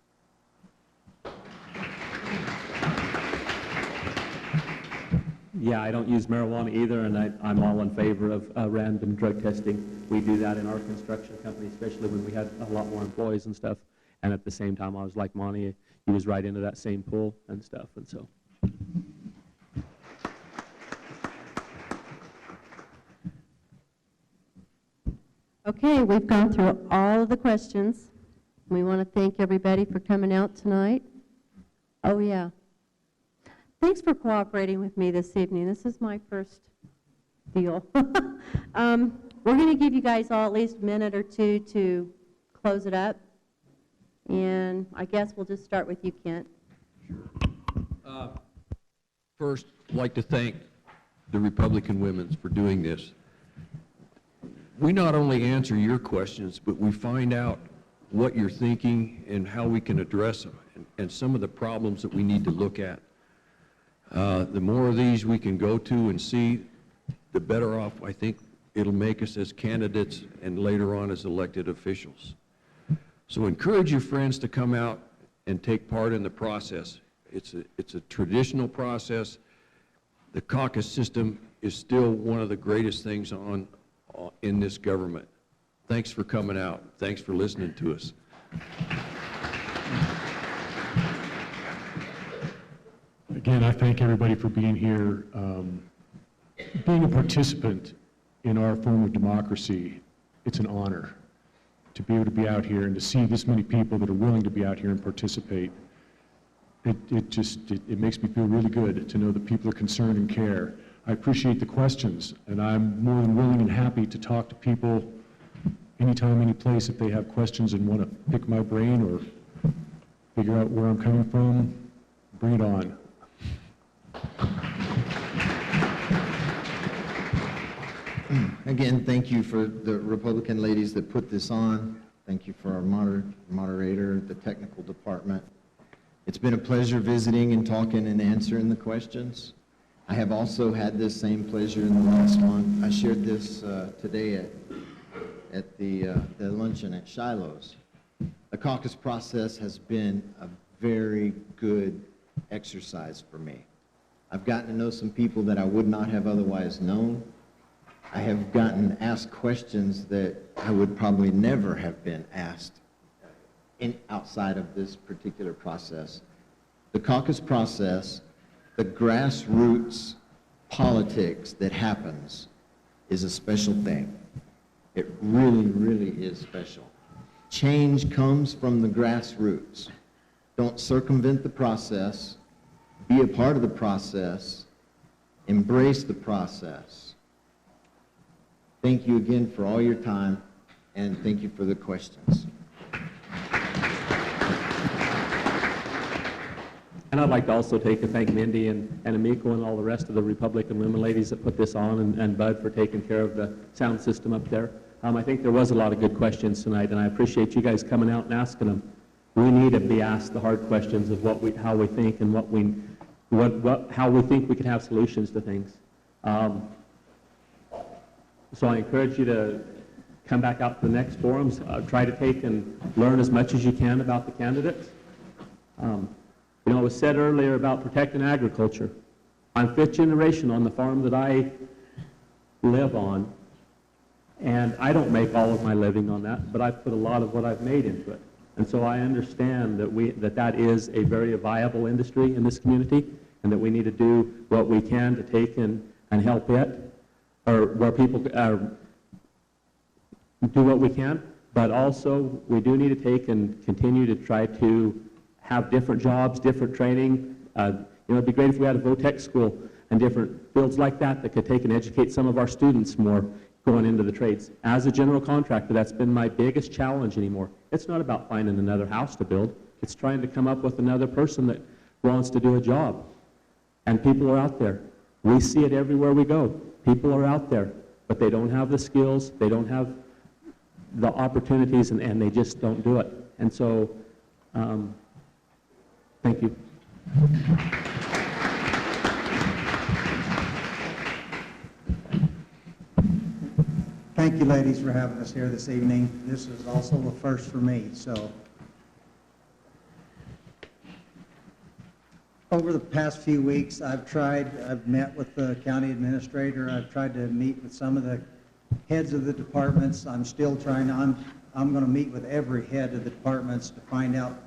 Yeah, I don't use marijuana either, and I'm all in favor of random drug testing. We do that in our construction company, especially when we had a lot more employees and stuff. And at the same time, I was like Monty, he was right into that same pool and stuff, and so. Okay, we've gone through all of the questions. We want to thank everybody for coming out tonight. Oh, yeah. Thanks for cooperating with me this evening. This is my first deal. We're going to give you guys all at least a minute or two to close it up. And I guess we'll just start with you, Kent. First, I'd like to thank the Republican Women's for doing this. We not only answer your questions, but we find out what you're thinking and how we can address them, and some of the problems that we need to look at. The more of these we can go to and see, the better off I think it'll make us as candidates and later on as elected officials. So encourage your friends to come out and take part in the process. It's a traditional process. The caucus system is still one of the greatest things in this government. Thanks for coming out. Thanks for listening to us. Again, I thank everybody for being here. Being a participant in our form of democracy, it's an honor to be able to be out here and to see this many people that are willing to be out here and participate. It makes me feel really good to know that people are concerned and care. I appreciate the questions, and I'm more than willing and happy to talk to people anytime, any place if they have questions and want to pick my brain or figure out where I'm coming from. Bring it on. Again, thank you for the Republican ladies that put this on. Thank you for our moderator, the technical department. It's been a pleasure visiting and talking and answering the questions. I have also had this same pleasure in the last month. I shared this today at the luncheon at Shiloh's. The caucus process has been a very good exercise for me. I've gotten to know some people that I would not have otherwise known. I have gotten asked questions that I would probably never have been asked outside of this particular process. The caucus process, the grassroots politics that happens is a special thing. It really, really is special. Change comes from the grassroots. Don't circumvent the process. Be a part of the process. Embrace the process. Thank you again for all your time, and thank you for the questions. And I'd like to also thank Mindy and Amiko and all the rest of the Republican women ladies that put this on, and Bud for taking care of the sound system up there. I think there was a lot of good questions tonight, and I appreciate you guys coming out and asking them. We need to be asked the hard questions of how we think and how we think we can have solutions to things. So I encourage you to come back out to the next forums, try to take and learn as much as you can about the candidates. You know, it was said earlier about protecting agriculture. I'm fifth generation on the farm that I live on, and I don't make all of my living on that, but I put a lot of what I've made into it. And so I understand that is a very viable industry in this community, and that we need to do what we can to take and help it, or where people do what we can, but also we do need to take and continue to try to have different jobs, different training. It'd be great if we had a VOTEC school and different fields like that that could take and educate some of our students more going into the trades. As a general contractor, that's been my biggest challenge anymore. It's not about finding another house to build. It's trying to come up with another person that wants to do a job. And people are out there. We see it everywhere we go. People are out there, but they don't have the skills, they don't have the opportunities, and they just don't do it. And so, thank you. Thank you, ladies, for having us here this evening. This is also a first for me, so. Over the past few weeks, I've met with the county administrator, I've tried to meet with some of the heads of the departments. I'm still trying, I'm going to meet with every head of the departments to find out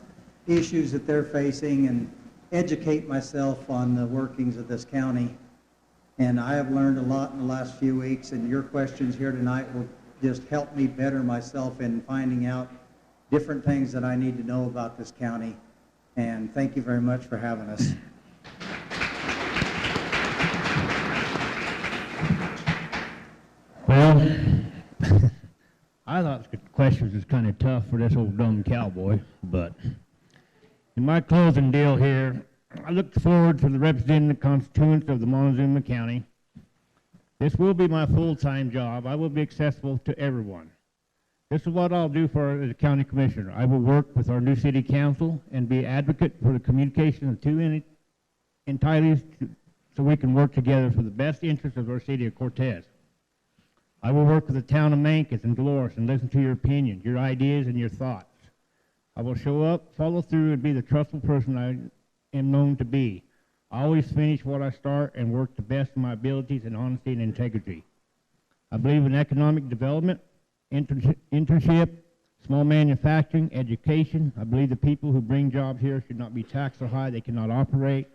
issues that they're facing and educate myself on the workings of this county. And I have learned a lot in the last few weeks, and your questions here tonight will just help me better myself in finding out different things that I need to know about this county. And thank you very much for having us. Well, I thought the questions was kind of tough for this old dumb cowboy, but in my closing deal here, I look forward to representing the constituents of the Montezuma County. This will be my full-time job. I will be accessible to everyone. This is what I'll do for as a county commissioner. I will work with our new city council and be advocate for the communication of two entirely so we can work together for the best interest of our city of Cortez. I will work with the town of Mancos and Dolores and listen to your opinions, your ideas, and your thoughts. I will show up, follow through, and be the trustful person I am known to be. I always finish what I start and work the best of my abilities in honesty and integrity. I believe in economic development, internship, small manufacturing, education. I believe the people who bring jobs here should not be taxed so high they cannot operate.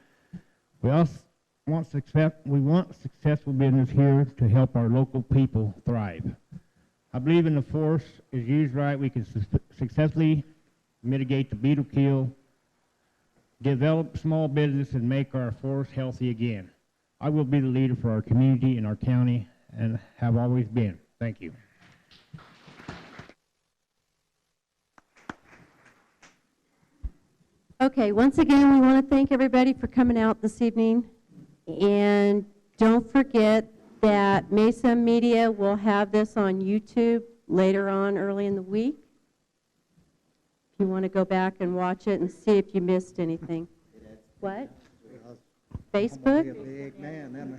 We want successful business here to help our local people thrive. I believe in the force is used right, we can successfully mitigate the beetle kill, develop small business, and make our forest healthy again. I will be the leader for our community and our county, and have always been. Thank you. Okay, once again, we want to thank everybody for coming out this evening. And don't forget that Mesa Media will have this on YouTube later on early in the week. If you want to go back and watch it and see if you missed anything. What? Facebook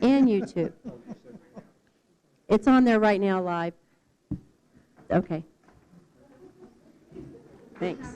and YouTube. It's on there right now live. Okay. Thanks.